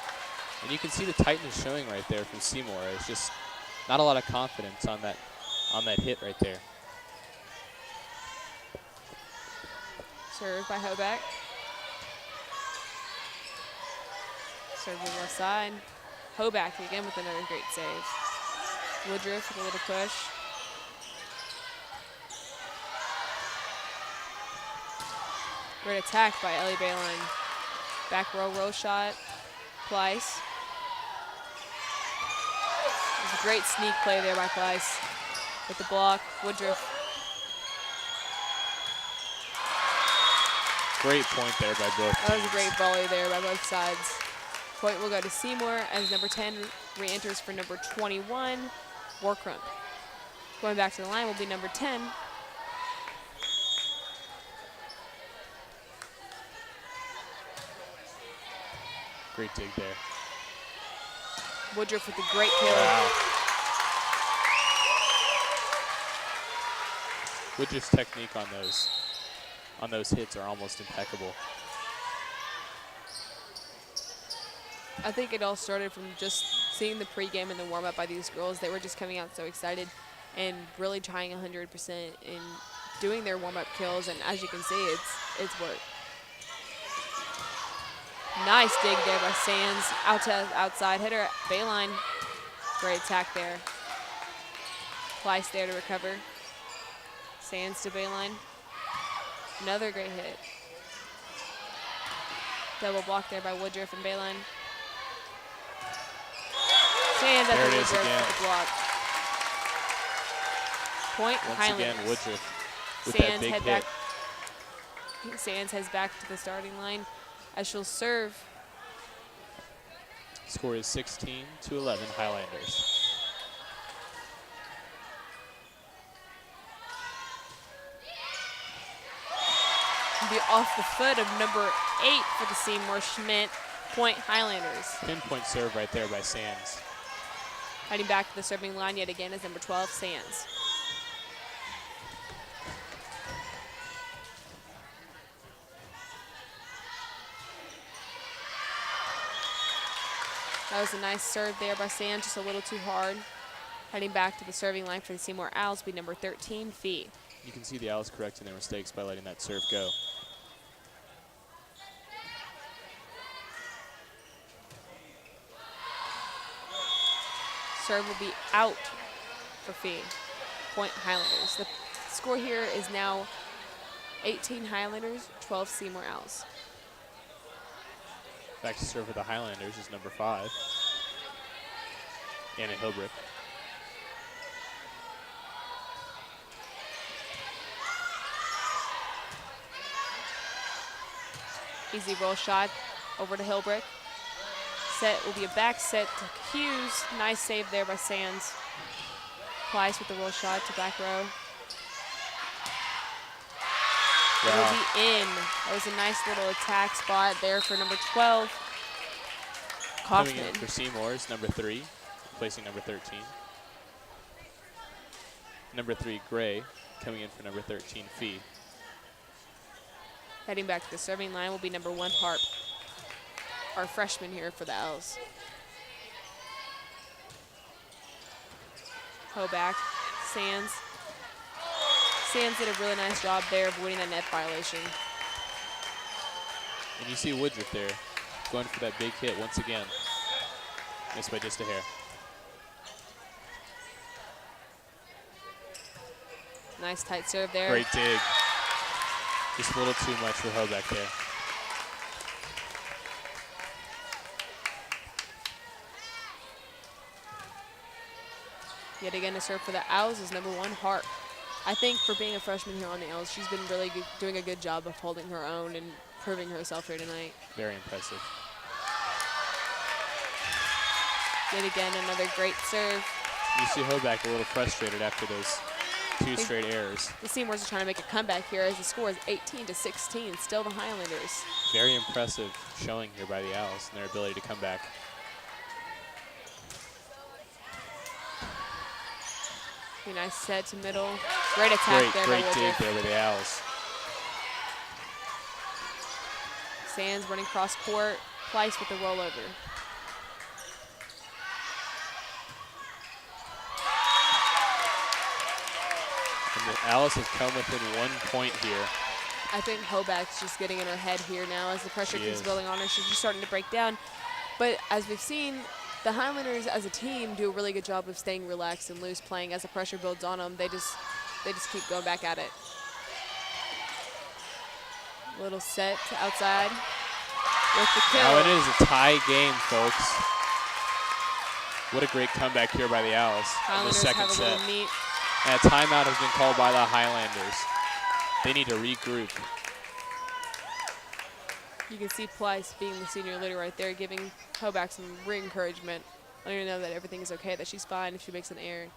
And you can see the tightness showing right there from Seymour. It's just not a lot of confidence on that hit right there. Serve by Hoback. Serve to the left side. Hoback again with another great save. Woodruff with a little push. Great attack by Ellie Bayline. Back roll shot. Pleiss. There's a great sneak play there by Pleiss. With the block, Woodruff. Great point there by both That was a teams. great volley there by both sides. Point will go to Seymour as number 10 re-enters for number 21, Warkrump. Going back to the line will be number 10, Great dig there. Woodruff with a great kill. Wow. Woodruff's technique on those hits are almost impeccable. I think it all started from just seeing the pregame and the warm-up by these girls. They were just coming out so excited and really trying 100% in doing their warm-up kills, and as you can see, it's worked. Nice dig there by Sands. Outside hitter at Bayline. Great attack there. Pleiss there to recover. Sands to Bayline. Another great hit. Double block there by Woodruff and Bayline. Sands at There the it is Woodruff again. with the block. Point Once Highlanders. again, Woodruff with Sands that big head hit. back. Sands heads back to the starting line as she'll serve. Score is 16-11 Highlanders. Be off the foot of number 8 for the Seymour Schmidt. Point Highlanders. Pinpoint serve right there by Sands. Heading back to the serving line yet again is number 12, Sands. That was a nice serve there by Sands, just a little too hard. Heading back to the serving line for the Seymour Owls will be number 13, Fee. You can see the Owls correcting their mistakes by letting that serve go. Serve will be out for Fee. Point Highlanders. The score here is now 18 Highlanders, 12 Seymour Owls. Back to serve for the Highlanders is number 5, Anna Hilbrick. Easy roll shot over to Hilbrick. Set will be a back set to Hughes. Nice save there by Sands. Pleiss with the roll shot to back row. It will be in. That was a nice little attack spot there for number 12. Coming Kaufman. in for Seymour is number 3, replacing number 13. Number 3, Gray, coming in for number 13, Fee. Heading back to the serving line will be number 1, Harp. Our freshman here for the Owls. Hoback, Sands. Sands did a really nice job there avoiding that net violation. And you see Woodruff there going for that big hit once again. Missed by just a hair. Nice tight serve there. Great dig. Just a little too much for Hoback there. Yet again, to serve for the Owls is number 1, Harp. I think for being a freshman here on the Owls, she's been really good, doing a good job of holding her own and proving herself here tonight. Very impressive. Yet again, another great serve. You see Hoback a little frustrated after those 2 straight errors. The Seymours are trying to make a comeback here as the score is 18-16, still the Highlanders. Very impressive showing here by the Owls and their ability to come back. A nice set to middle. Great attack there by Great dig Woodruff. there by the Owls. Sands running cross court. Pleiss with the rollover. And the Owls have come within 1 point here. I think Hoback's just getting in her head here now as the pressure She keeps is. building on her. She's just starting to break down. But as we've seen, the Highlanders as a team do a really good job of staying relaxed and loose, playing as the pressure builds on them. They just keep going back at it. Little set to outside with the kill. Now it is a tie game, folks. What a great comeback here by the Owls in the Highlanders second have a set. little meet. And a timeout has been called by the Highlanders. They need to regroup. You can see Pleiss being the senior leader right there, giving Hoback some re-encouragement, letting her know that everything is okay, that she's fine if she makes an error.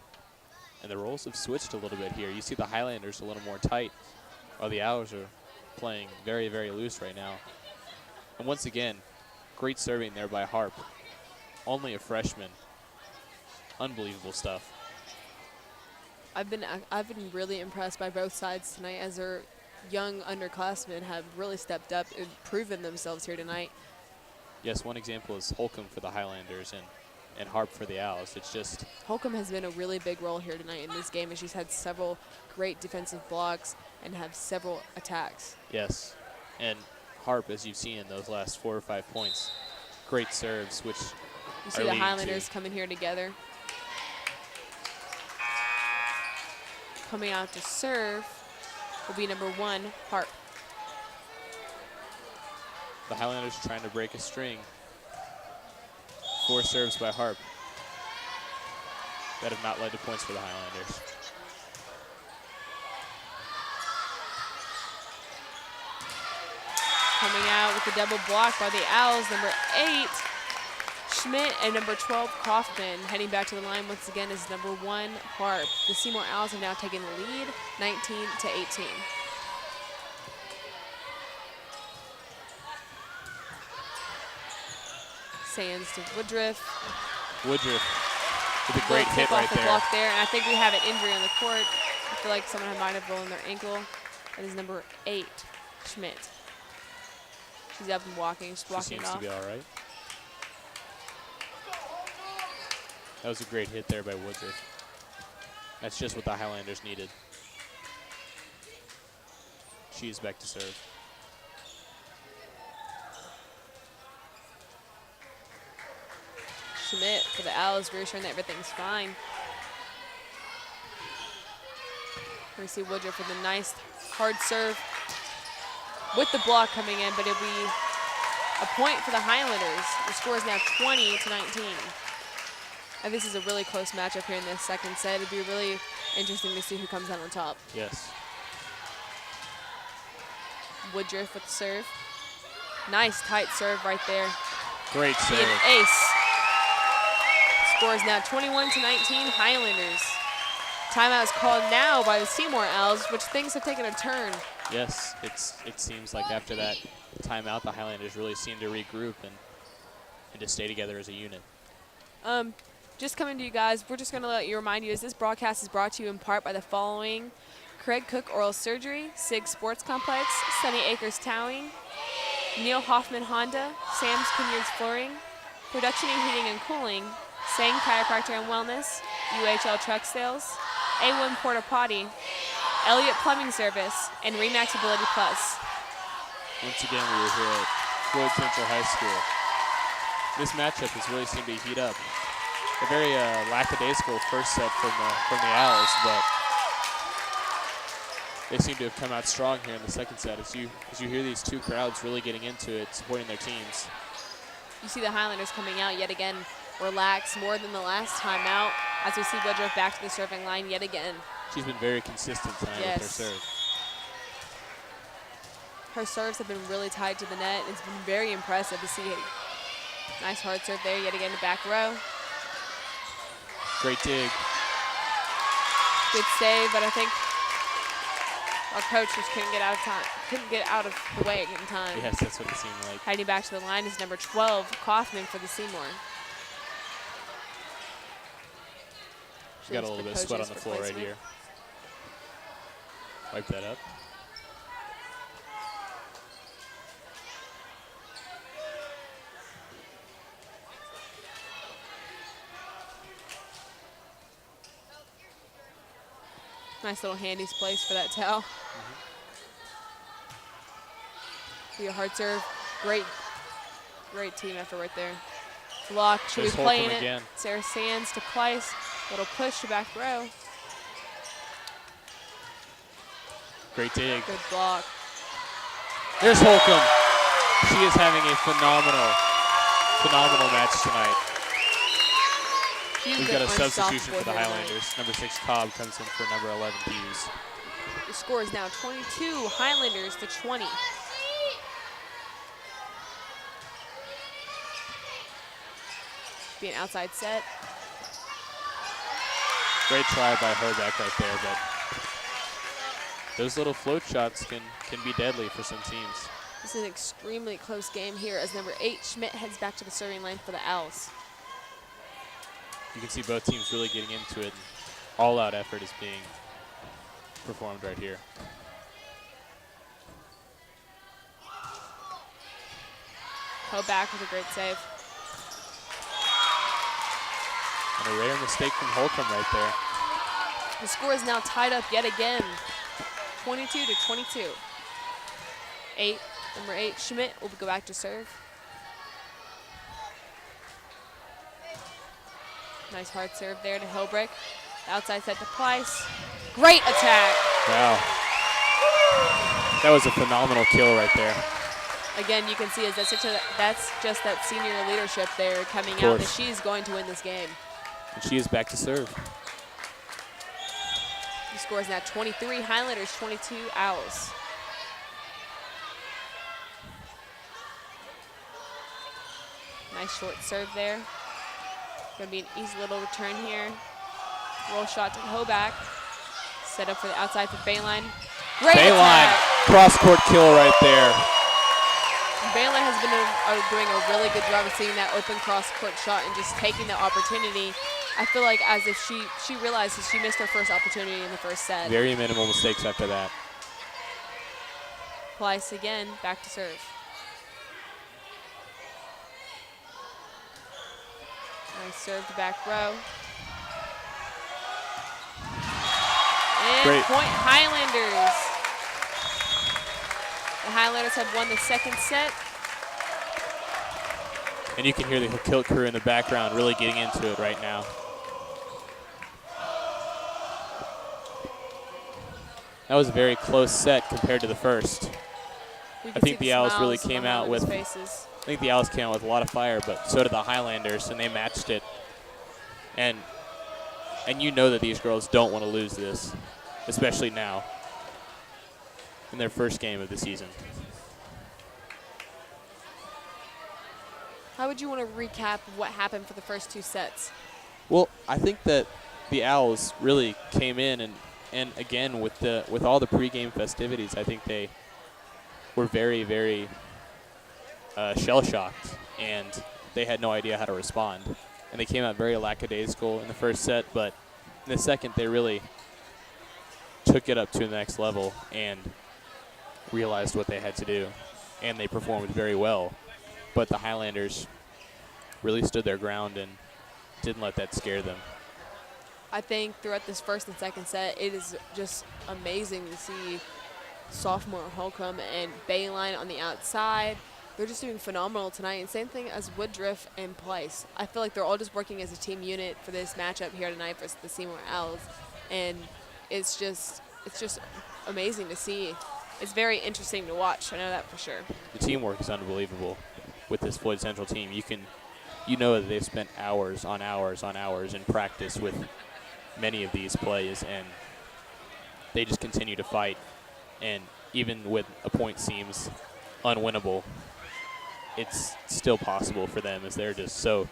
And the roles have switched a little bit here. You see the Highlanders a little more tight, while the Owls are playing very, very loose right now. And once again, Great serving there by Harp. Only a freshman. Unbelievable stuff. I've been really impressed by both sides tonight, as their young underclassmen have really stepped up and proven themselves here tonight. Yes, one example is Holcomb for the Highlanders and Harp for the Owls. It's just Holcomb has been a really big role here tonight in this game, and she's had several great defensive blocks and have several attacks. yes, and Harp, as you've seen in those last 4 or 5 points, great serves, which You see the Highlanders coming here together. Coming out to serve will be number 1, Harp. The Highlanders trying to break a string. 4 serves by Harp that have not led to points for the Highlanders. Coming out with a double block by the Owls, number 8, Schmidt, and number 12, Kaufman. Heading back to the line once again is number 1, Harp. The Seymour Owls have now taken the lead, 19-18. Sands to Woodruff. Woodruff with a great hit right there. Block there, and I think we have an injury on the court. I feel like someone might have rolled their ankle. That is number 8, Schmidt. She's up and walking. She's walking She seems off. to be all right. That was a great hit there by Woodruff. That's just what the Highlanders needed. She is back to serve. Schmidt for the Owls, reassuring that everything's fine. We see Woodruff with a nice hard serve with the block coming in, but it'll be a point for the Highlanders. The score is now 20-19. And this is a really close matchup here in this second set. It'd be really interesting to see who comes out on top. Yes. Woodruff with the serve. Nice tight serve right there. Great Be serve. an ace. Score is now 21-19 Highlanders. Timeout is called now by the Seymour Owls, which things have taken a turn. Yes, it seems like after that timeout, the Highlanders really seem to regroup and to stay together as a unit. Just coming to you guys, we're just going to remind you, as this broadcast is brought to you in part by the following: Craig Cook Oral Surgery, SIG Sports Complex, Sunny Acres Towing, Neil Hoffman Honda, Sam's Canyons Flooring, Production and Heating and Cooling, Sang Chiropractor and Wellness, UHL Truck Sales, A1 Porta Potty, Elliott Plumbing Service, and Remax Ability Plus. Once again, we were here at Floyd Central High School. This matchup has really seemed to heat up. A very lackadaisical first set from the Owls, but they seem to have come out strong here in the second set. As you hear these two crowds really getting into it, supporting their teams. You see the Highlanders coming out yet again, relaxed more than the last time out, as we see Woodruff back to the serving line yet again. She's been very consistent tonight with her serve. Her serves have been really tied to the net. It's been very impressive to see a nice hard serve there yet again to back row. Great dig. Good save, but I think our coach just couldn't get out of time. Couldn't get out of the way in time. Yes, that's what it seemed like. Heading back to the line is number 12, Kaufman for the Seymour. She's got a little bit of sweat on the floor right here. Wipe that up. Nice little handy's place for that towel. Be a hard serve. Great team effort right there. Block. Should be playing it. Again. Sarah Sands to Pleiss. Little push to back row. Great dig. Good block. There's Holcomb. She is having a phenomenal match tonight. We've got a substitution for the Highlanders. Number 6, Cobb, comes in for number 11, Hughes. The score is now 22, Highlanders to 20. Be an outside set. Great try by Herbeck right there, but those little float shots can be deadly for some teams. This is an extremely close game here as number 8, Schmidt, heads back to the serving line for the Owls. You can see both teams really getting into it. All-out effort is being performed right here. Ho back with a great save. And a rare mistake from Holcomb right there. The score is now tied up yet again, 22-22. Number 8, Schmidt will go back to serve. Nice hard serve there to Hilbrick. The outside set to Pleiss. Great attack. Wow. That was a phenomenal kill right there. Again, you can see that's just that senior leadership there coming out that she's going to win this game. And she is back to serve. The score is now 23 Highlanders, 22 Owls. Nice short serve there. Gonna be an easy little return here. Roll shot to Hoback. Set up for the outside for Bayline. Great attack. Cross-court kill right there. Bayline has been doing a really good job of seeing that open cross-court shot and just taking the opportunity. I feel like as if she realizes she missed her first opportunity in the first set. Very minimal mistakes after that. Pleiss again, back to serve. Nice serve to back row. And Great. Point Highlanders. The Highlanders have won the second set. And you can hear the Kilt crew in the background really getting into it right now. That was a very close set compared to the first. I think the Owls really came out with a lot of fire, but so did the Highlanders, and they matched it. And you know that these girls don't want to lose this, especially now in their first game of the season. How would you want to recap what happened for the first 2 sets? Well, I think that the Owls really came in and again with all the pregame festivities, I think they were very, very shell-shocked, and they had no idea how to respond. And they came out very lackadaisical in the first set, but in the second they really took it up to the next level and realized what they had to do, and they performed very well. But the Highlanders really stood their ground and didn't let that scare them. I think throughout this first and second set, it is just amazing to see sophomore Holcomb and Bayline on the outside. They're just doing phenomenal tonight, and same thing as Woodruff and Pleiss. I feel like they're all just working as a team unit for this matchup here tonight versus the Seymour Owls, and it's just amazing to see. It's very interesting to watch. I know that for sure. The teamwork is unbelievable with this Floyd Central team. You know that they've spent hours on hours on hours in practice with many of these plays, and they just continue to fight. And even when a point seems unwinnable, it's still possible for them as they're just so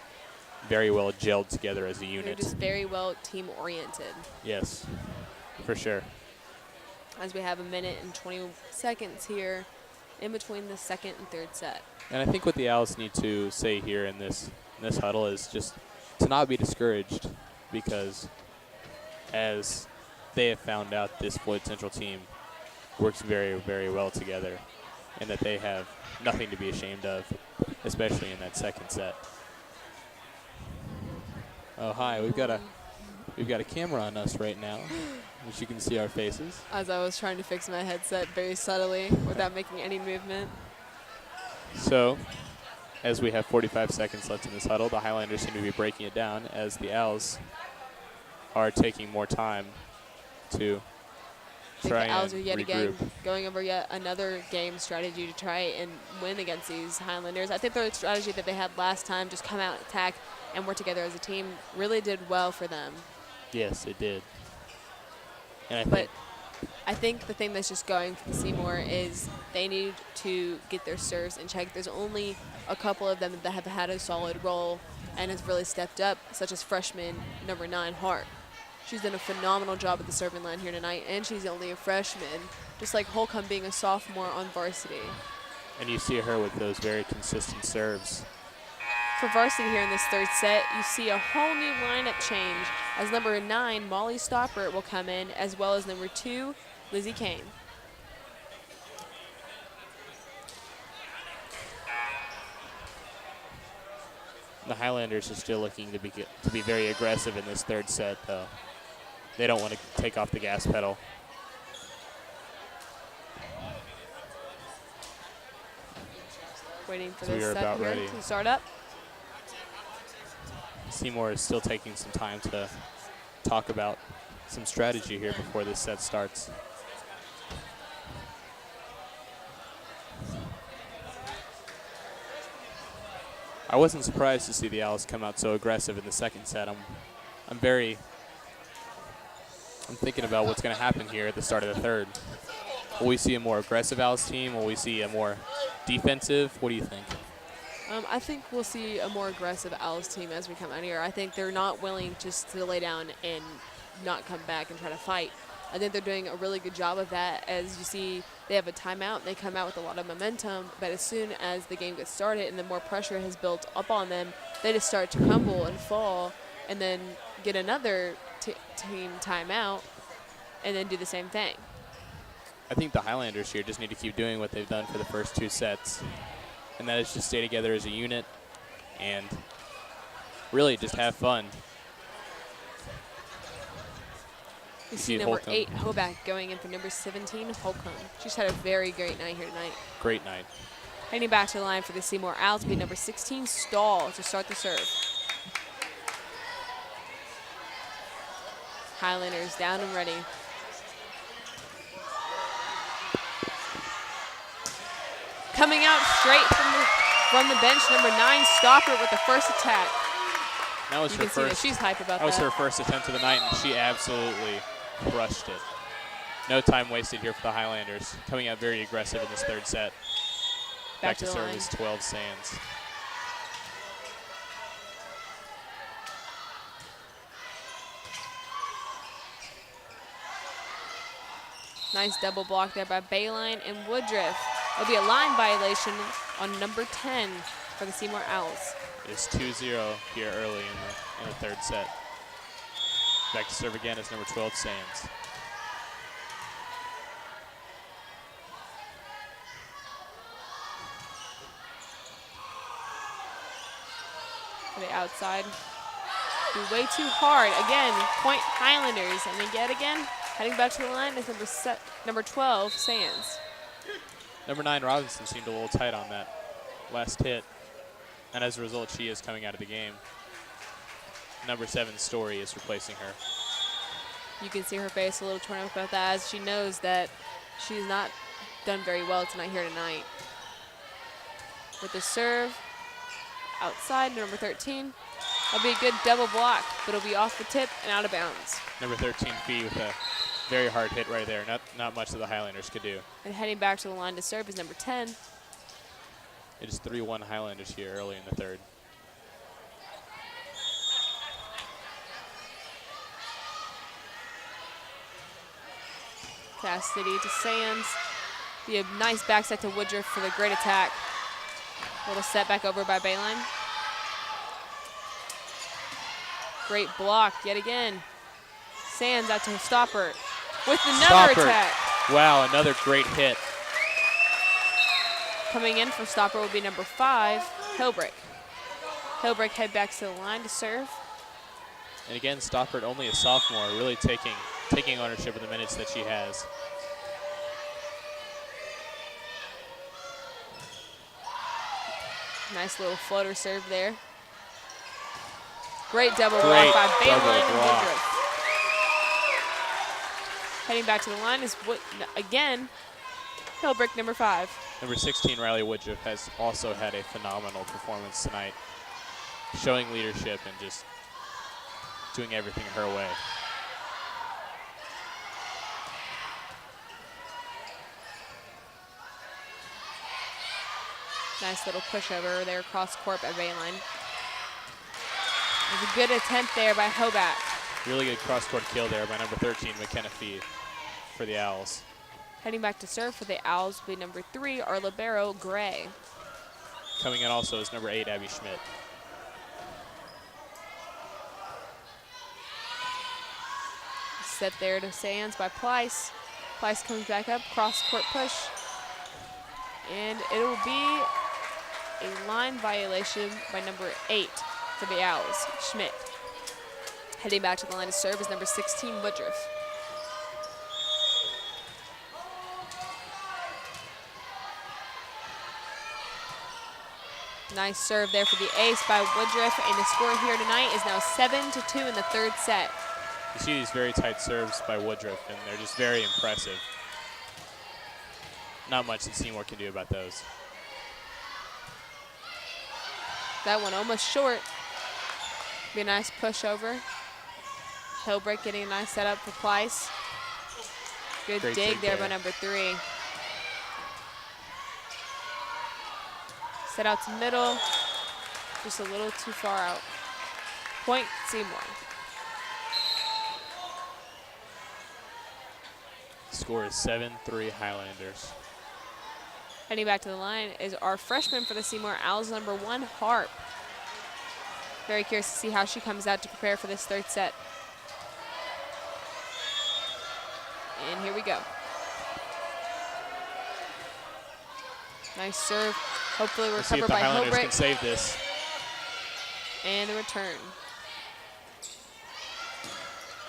very well gelled together as a unit. They're just very well team-oriented. Yes, for sure. As we have a minute and 20 seconds here in between the second and third set. And I think what the Owls need to say here in this huddle is just to not be discouraged, because as they have found out, this Floyd Central team works very, very well together, and that they have nothing to be ashamed of, especially in that second set. Oh, hi, we've got a camera on us right now, which you can see our faces. As I was trying to fix my headset very subtly without making any movement. So, as we have 45 seconds left in this huddle, the Highlanders seem to be breaking it down as the Owls are taking more time to try and the Owls are yet again regroup. going over yet another game strategy to try and win against these Highlanders. I think their strategy that they had last time, just come out and attack and work together as a team, really did well for them. Yes, it did. And I think the thing that's just going for the Seymour is they need to get their serves in check. There's only a couple of them that have had a solid role and has really stepped up, such as freshman number 9, Hart. She's done a phenomenal job at the serving line here tonight, and she's only a freshman, just like Holcomb being a sophomore on varsity. And you see her with those very consistent serves. For varsity here in this third set, you see a whole new lineup change as number 9, Molly Stoppert, will come in, as well as number 2, Lizzie Kane. The Highlanders are still looking to be very aggressive in this third set, though. They don't want to take off the gas pedal. Waiting for So we this are set about here ready. to start up. Seymour is still taking some time to talk about some strategy here before this set starts. I wasn't surprised to see the Owls come out so aggressive in the second set. I'm thinking about what's going to happen here at the start of the third. Will we see a more aggressive Owls team? Will we see a more defensive? What do you think? I think we'll see a more aggressive Owls team as we come out here. I think they're not willing just to lay down and not come back and try to fight. I think they're doing a really good job of that. As you see, they have a timeout. They come out with a lot of momentum, but as soon as the game gets started and the more pressure has built up on them, they just start to crumble and fall and then get another team timeout and then do the same thing. I think the Highlanders here just need to keep doing what they've done for the first two sets, and that is just stay together as a unit and really just have fun. You see number 8, Hoback, going in for number 17, Holcomb. She's had a very great night here tonight. Great night. Heading back to the line for the Seymour Owls will be number 16, Stahl, to start the serve. Highlanders down and ready. Coming out straight from the bench, number 9, Stopper with the first attack. That was you her can see first. that she's hype about that. That was her first attempt of the night, and she absolutely crushed it. No time wasted here for the Highlanders. Coming out very aggressive in this third set. Back to service, 12 Sands. Nice double block there by Bayline and Woodruff. It'll be a line violation on number 10 for the Seymour Owls. It's 2-0 here early in the third set. Back to serve again is number 12, Sands. For the outside. Be way too hard. Again, point Highlanders. And then yet again, heading back to the line is number 12, Sands. Number 9, Robinson seemed a little tight on that last hit. And as a result, she is coming out of the game. Number 7, Story, is replacing her. You can see her face a little torn up about that, as she knows that she's not done very well tonight here tonight. With the serve outside, number 13. That'll be a good double block, but it'll be off the tip and out of bounds. Number 13, Fee, with a very hard hit right there. Not much that the Highlanders could do. And heading back to the line to serve is number 10. It is 3-1 Highlanders here early in the third. Cassidy to Sands. Be a nice backside to Woodruff for the great attack. Little setback over by Bayline. Great block yet again. Sands out to Stopper with another attack. Wow, another great hit. Coming in for Stopper will be number 5, Hilbrick. Hilbrick head back to the line to serve. And again, Stoppert, only a sophomore, really taking ownership of the minutes that she has. Nice little floater serve there. Great double block by Bayline and Woodruff. Heading back to the line is, again, Hilbrick, number 5. Number 16, Riley Woodruff, has also had a phenomenal performance tonight, showing leadership and just doing everything her way. Nice little pushover there across court by Bayline. There's a good attempt there by Hoback. Really good cross-court kill there by number 13, McKenna Fee, for the Owls. Heading back to serve for the Owls will be number 3, our libero, Gray. Coming in also is number 8, Abby Schmidt. Set there to Sands by Pleiss. Pleiss comes back up, cross-court push. And it will be a line violation by number 8 for the Owls, Schmidt. Heading back to the line to serve is number 16, Woodruff. Nice serve there for the ace by Woodruff, and the score here tonight is now 7-2 in the third set. You see these very tight serves by Woodruff, and they're just very impressive. Not much that Seymour can do about those. That one almost short. Be a nice push over. Hillbreak getting a nice setup for Pleiss. Good Great dig there by there. number 3. Set out to middle, just a little too far out. Point Seymour. Score is 7-3 Highlanders. Heading back to the line is our freshman for the Seymour Owls, number 1, Harp. Very curious to see how she comes out to prepare for this third set. And here we go. Nice serve. Hopefully Let's see if recovered the by Highlanders can Hillbreak. save this. And the return.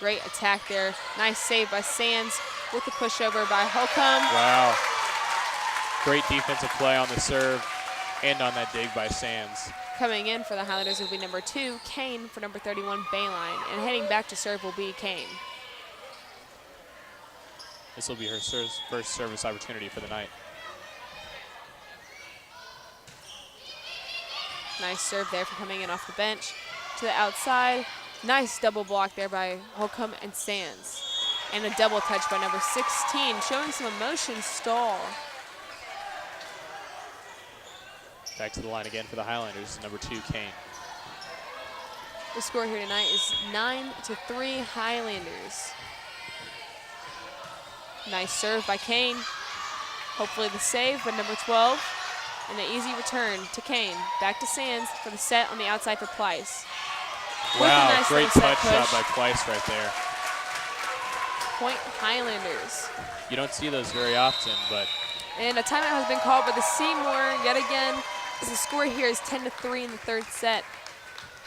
Great attack there. Nice save by Sands with the pushover by Holcomb. Wow. Great defensive play on the serve and on that dig by Sands. Coming in for the Highlanders will be number 2, Kane, for number 31, Bayline. And heading back to serve will be Kane. This will be her first service opportunity for the night. Nice serve there for coming in off the bench to the outside. Nice double block there by Holcomb and Sands. And a double touch by number 16, showing some emotion, Stall. Back to the line again for the Highlanders, number 2, Kane. The score here tonight is 9-3 Highlanders. Nice serve by Kane. Hopefully the save by number 12. And an easy return to Kane. Back to Sands for the set on the outside for Pleiss. Wow, nice great little set touch shot push. by Pleiss right there. Point Highlanders. You don't see those very often, but And a timeout has been called by the Seymour yet again. As the score here is 10-3 in the third set.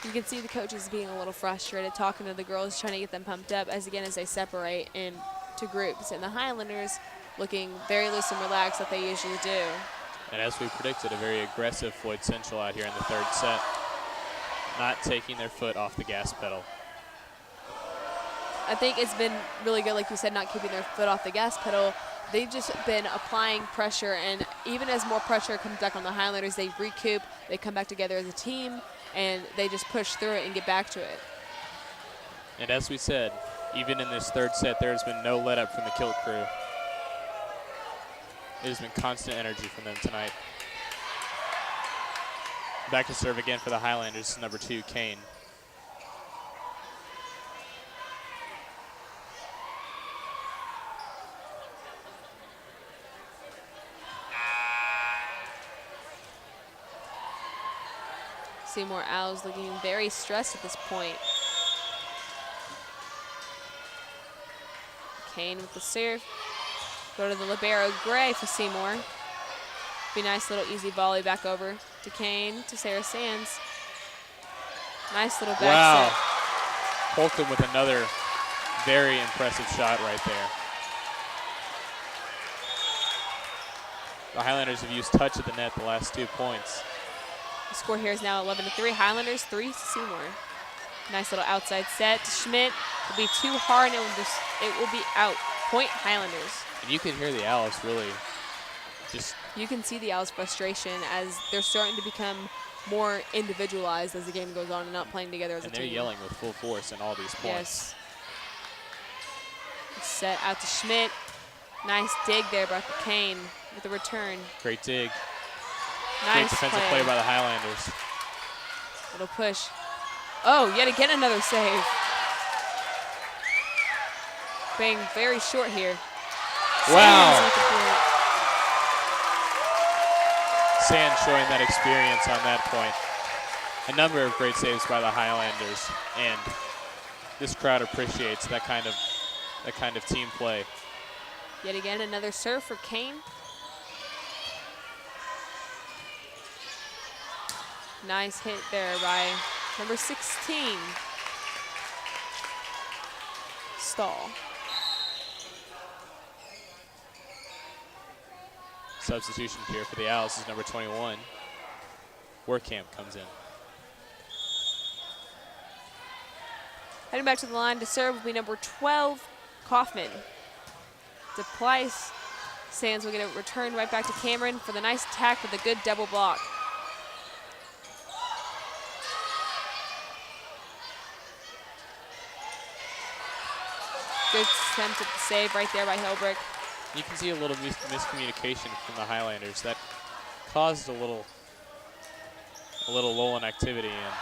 You can see the coaches being a little frustrated, talking to the girls, trying to get them pumped up as they separate into groups. And the Highlanders looking very loose and relaxed like they usually do. and as we predicted, a very aggressive Floyd Central out here in the third set, not taking their foot off the gas pedal. I think it's been really good, like you said, not keeping their foot off the gas pedal. They've just been applying pressure, and even as more pressure comes back on the Highlanders, they recoup, they come back together as a team, and they just push through it and get back to it. And as we said, even in this third set, there has been no let up from the Kilt crew. It has been constant energy from them tonight. Back to serve again for the Highlanders, number 2, Kane. Seymour Owls looking very stressed at this point. Kane with the serve. Go to the libero, Gray for Seymour. Be a nice little easy volley back over to Kane, to Sarah Sands. Nice little back Wow. set. Holcomb with another very impressive shot right there. The Highlanders have used touch at the net the last 2 points. The score here is now 11-3. Highlanders 3, Seymour. Nice little outside set to Schmidt. Will be too hard and it will be out. Point Highlanders. And you can hear the Owls really just, You can see the Owls' frustration as they're starting to become more individualized as the game goes on and not playing together as a and team. they're yelling with full force in all these points. Yes. Set out to Schmidt. Nice dig there by Kane with the return. Great dig. Nice Great defensive play by the Highlanders. Little push. Oh, yet again another save. Being very short here. Wow. Sands with the point. Sand showing that experience on that point. A number of great saves by the Highlanders, and this crowd appreciates that kind of team play. Yet again, another serve for Kane. Nice hit there by number 16, Stahl. Substitution here for the Owls is number 21. Workamp comes in. Heading back to the line to serve will be number 12, Kaufman. To Pleiss. Sands will get it returned right back to Cameron for the nice attack with a good double block. Good attempt at the save right there by Hilbrick. You can see a little miscommunication from the Highlanders. That caused a little lull in activity and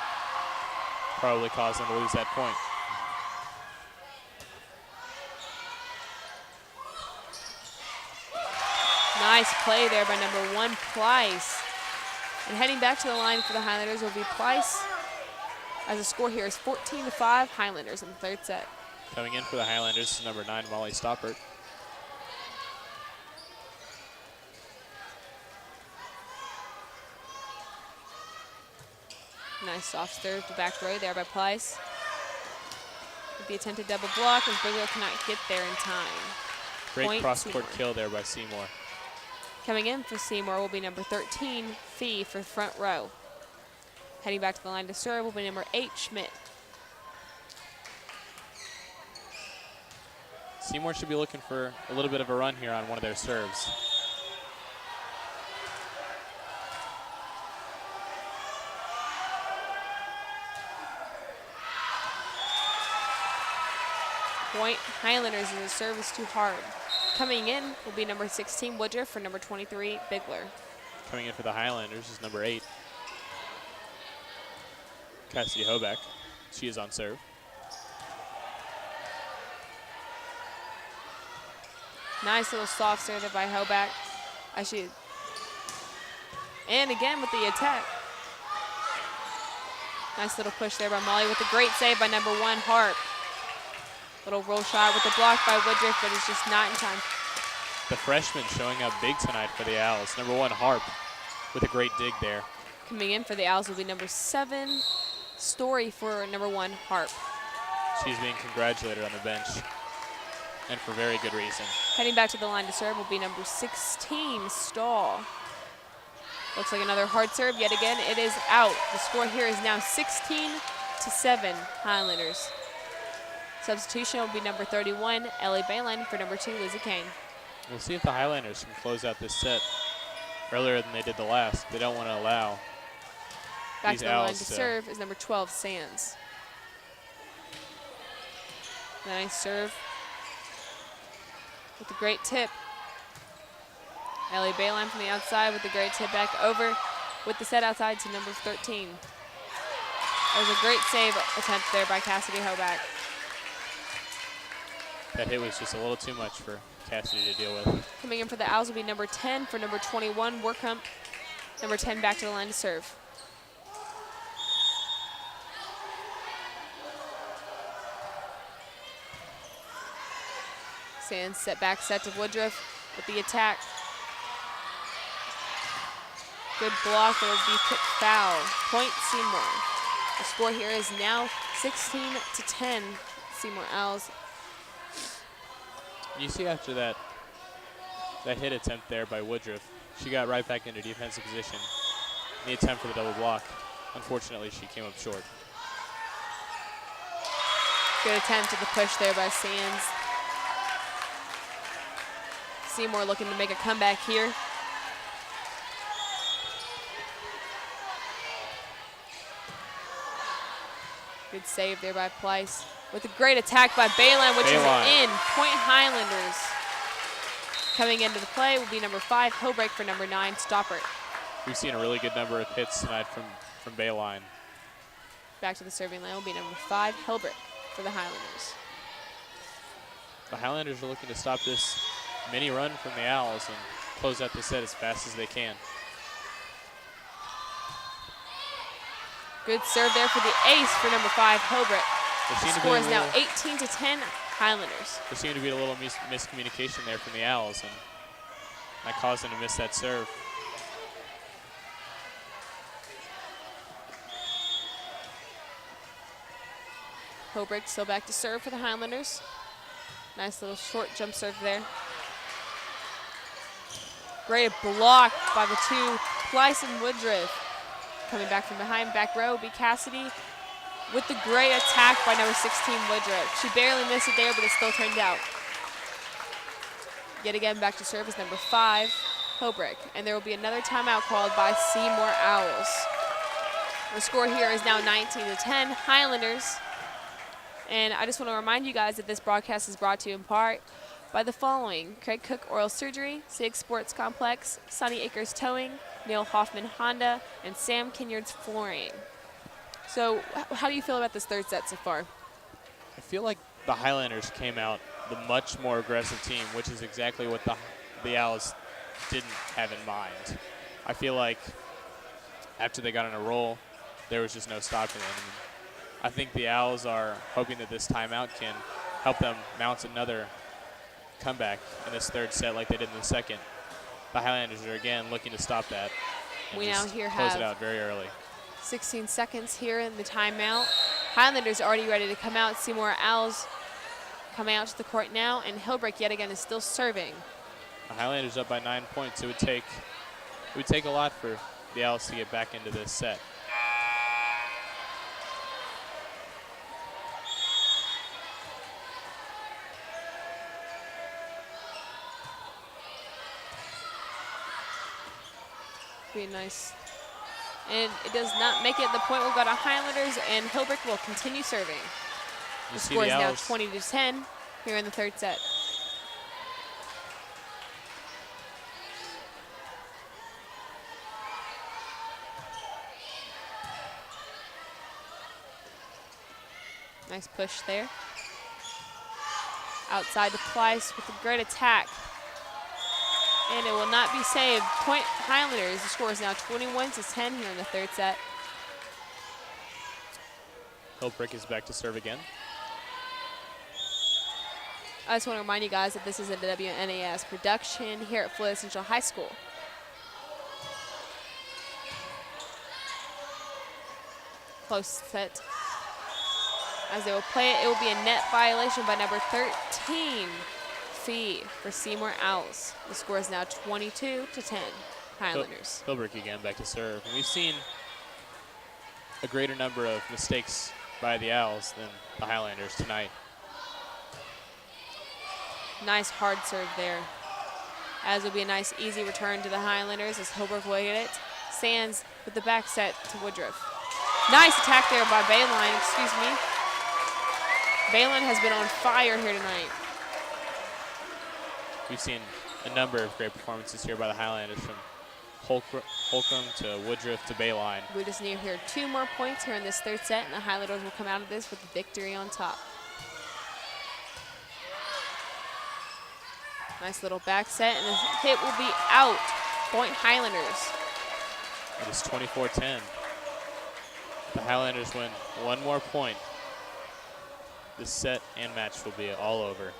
probably caused them to lose that point. Nice play there by number 1, Pleiss. And heading back to the line for the Highlanders will be Pleiss. As the score here is 14-5, Highlanders in the third set. Coming in for the Highlanders is number 9, Molly Stoppert. Nice soft serve to back row there by Pleiss. With the attempted double block, and Bigler cannot get there in time. Great cross-court kill there by Seymour. Coming in for Seymour will be number 13, Fee for front row. Heading back to the line to serve will be number 8, Schmidt. Seymour should be looking for a little bit of a run here on one of their serves. Point Highlanders as the serve is too hard. Coming in will be number 16, Woodruff, for number 23, Bigler. Coming in for the Highlanders is number 8, Cassidy Hoback. She is on serve. Nice little soft serve there by Hoback. And again with the attack. Nice little push there by Molly with a great save by number 1, Harp. Little roll shot with the block by Woodruff, but it's just not in time. The freshman showing up big tonight for the Owls. Number 1, Harp, with a great dig there. Coming in for the Owls will be number 7, Story, for number 1, Harp. She's being congratulated on the bench, and for very good reason. Heading back to the line to serve will be number 16, Stahl. Looks like another hard serve. Yet again, it is out. The score here is now 16-7, Highlanders. Substitution will be number 31, Ellie Bayline, for number 2, Lizzie Kane. We'll see if the Highlanders can close out this set earlier than they did the last. They don't want to allow Back these to the line Owls to serve is number 12, Sands. Nice serve with a great tip. Ellie Bayline from the outside with a great tip back over with the set outside to number 13. That was a great save attempt there by Cassidy Hoback. That hit was just a little too much for Cassidy to deal with. Coming in for the Owls will be number 10 for number 21, Workhump. Number 10 back to the line to serve. Sands set back set to Woodruff with the attack. Good block, there will be kick foul. Point Seymour. The score here is now 16-10, Seymour Owls. You see after that hit attempt there by Woodruff, she got right back into defensive position in the attempt for the double block. Unfortunately, she came up short. Good attempt at the push there by Sands. Seymour looking to make a comeback here. Good save there by Pleiss. With a great attack by Bayline, which is in. Point Highlanders. Coming into the play will be number 5, Hobreak, for number 9, Stoppert. We've seen a really good number of hits tonight from Bayline. Back to the serving line will be number 5, Hilbrick, for the Highlanders. The Highlanders are looking to stop this mini run from the Owls and close out the set as fast as they can. Good serve there for the ace for number 5, Holbrook. The score is now 18-10 Highlanders. There seemed to be a little miscommunication there from the Owls, and that caused them to miss that serve. Holbrook still back to serve for the Highlanders. Nice little short jump serve there. Great block by the 2, Plyce and Woodruff. Coming back from behind, back row, B. Cassidy with the great attack by number 16, Woodruff. She barely missed it there, but it still turned out. Yet again, back to serve is number 5, Holbrook. And there will be another timeout called by Seymour Owls. The score here is now 19-10 Highlanders. And I just want to remind you guys that this broadcast is brought to you in part by the following: Craig Cook Oral Surgery, SIG Sports Complex, Sunny Acres Towing, Neil Hoffman Honda, and Sam Kinyard's Flooring. So how do you feel about this third set so far? I feel like the Highlanders came out the much more aggressive team, which is exactly what the Owls didn't have in mind. I feel like after they got on a roll, there was just no stopping them. I think the Owls are hoping that this timeout can help them mount another comeback in this third set like they did in the second. The Highlanders are again looking to stop that. We now here close have it out very early. 16 seconds here in the timeout. Highlanders already ready to come out. Seymour Owls coming out to the court now, and Holbrook yet again is still serving. The Highlanders up by 9 points. It would take a lot for the Owls to get back into this set. Be nice. And it does not make it. The point will go to Highlanders, and Holbrook will continue serving. The score is now 20-10 here in the third set. Nice push there. Outside to Plyce with a great attack. And it will not be saved. Point Highlanders. The score is now 21-10 here in the third set. Holbrook is back to serve again. I just want to remind you guys that this is a WNAS production here at Floyd Central High School. Close set. As they will play it, it will be a net violation by number 13. Fee for Seymour Owls. The score is now 22-10 Highlanders. Holbrook again back to serve. And we've seen a greater number of mistakes by the Owls than the Highlanders tonight. Nice hard serve there. As will be a nice easy return to the Highlanders as Holbrook will get it. Sands with the back set to Woodruff. Nice attack there by Bayline, excuse me. Bayline has been on fire here tonight. We've seen a number of great performances here by the Highlanders, from Holcomb to Woodruff to Bayline. We just need here 2 more points here in this third set, and the Highlanders will come out of this with the victory on top. Nice little back set, and the hit will be out. Point Highlanders. It is 24-10. The Highlanders win 1 more point. This set and match will be all over,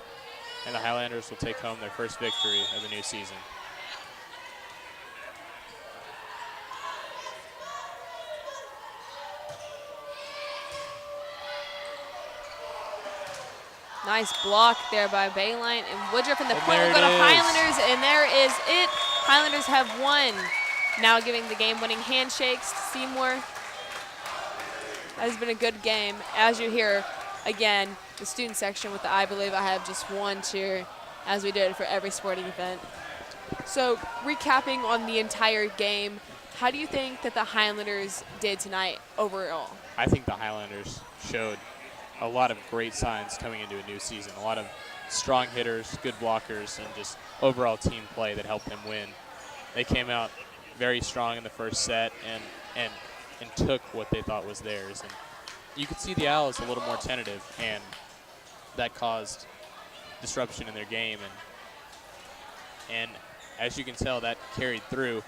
and the Highlanders will take home their first victory of the new season. Nice block there by Bayline, and Woodruff in the And point will there go to it is. Highlanders, and there is it. Highlanders have won. Now giving the game-winning handshakes to Seymour. That has been a good game. As you hear, again, the student section with the I Believe I Have Just One cheer, as we did for every sporting event. So recapping on the entire game, how do you think that the Highlanders did tonight overall? I think the Highlanders showed a lot of great signs coming into a new season. A lot of strong hitters, good blockers, and just overall team play that helped them win. They came out very strong in the first set and took what they thought was theirs. And you could see the Owls a little more tentative, and that caused disruption in their game. And And as you can tell, that carried through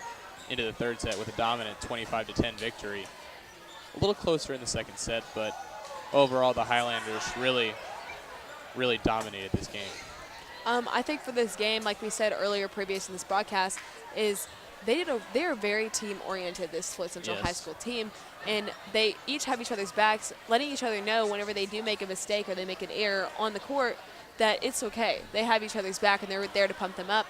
into the third set with a dominant 25-10 victory. A little closer in the second set, but overall the Highlanders really dominated this game. I think for this game, like we said earlier previous in this broadcast, is they are very team-oriented, this Floyd Central High School team, and they each have each other's backs, letting each other know whenever they do make a mistake or they make an error on the court that it's okay. They have each other's back, and they're there to pump them up.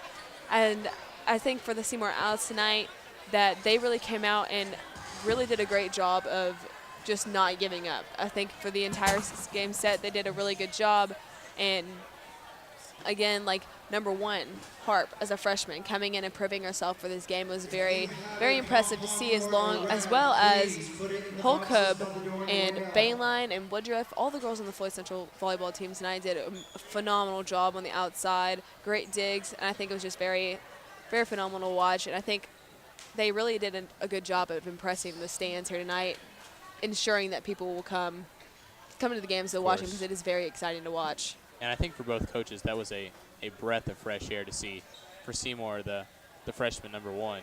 And I think for the Seymour Owls tonight that they really came out and really did a great job of just not giving up. I think for the entire game set, they did a really good job. And again, like number one, Harp, as a freshman, coming in and proving herself for this game was very, very impressive to see, as well as Holcomb and Bayline and Woodruff. All the girls on the Floyd Central volleyball team tonight did a phenomenal job on the outside, great digs, and I think it was just very, very phenomenal to watch. And I think they really did a good job of impressing the stands here tonight, ensuring that people will come to the games to watch them, because it is very exciting to watch. And I think for both coaches, that was a breath of fresh air to see. For Seymour, the freshman number one,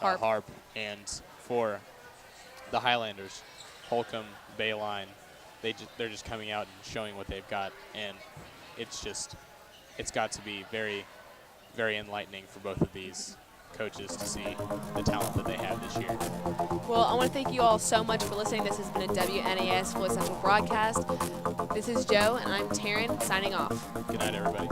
Harp, and for the Highlanders, Holcomb, Bayline, they're just coming out and showing what they've got, and it's got to be very, very enlightening for both of these coaches to see the talent that they have this year. Well, I want to thank you all so much for listening. This has been a WNAS Floyd Central broadcast. This is Joe, and I'm Taryn, signing off. Good night, everybody.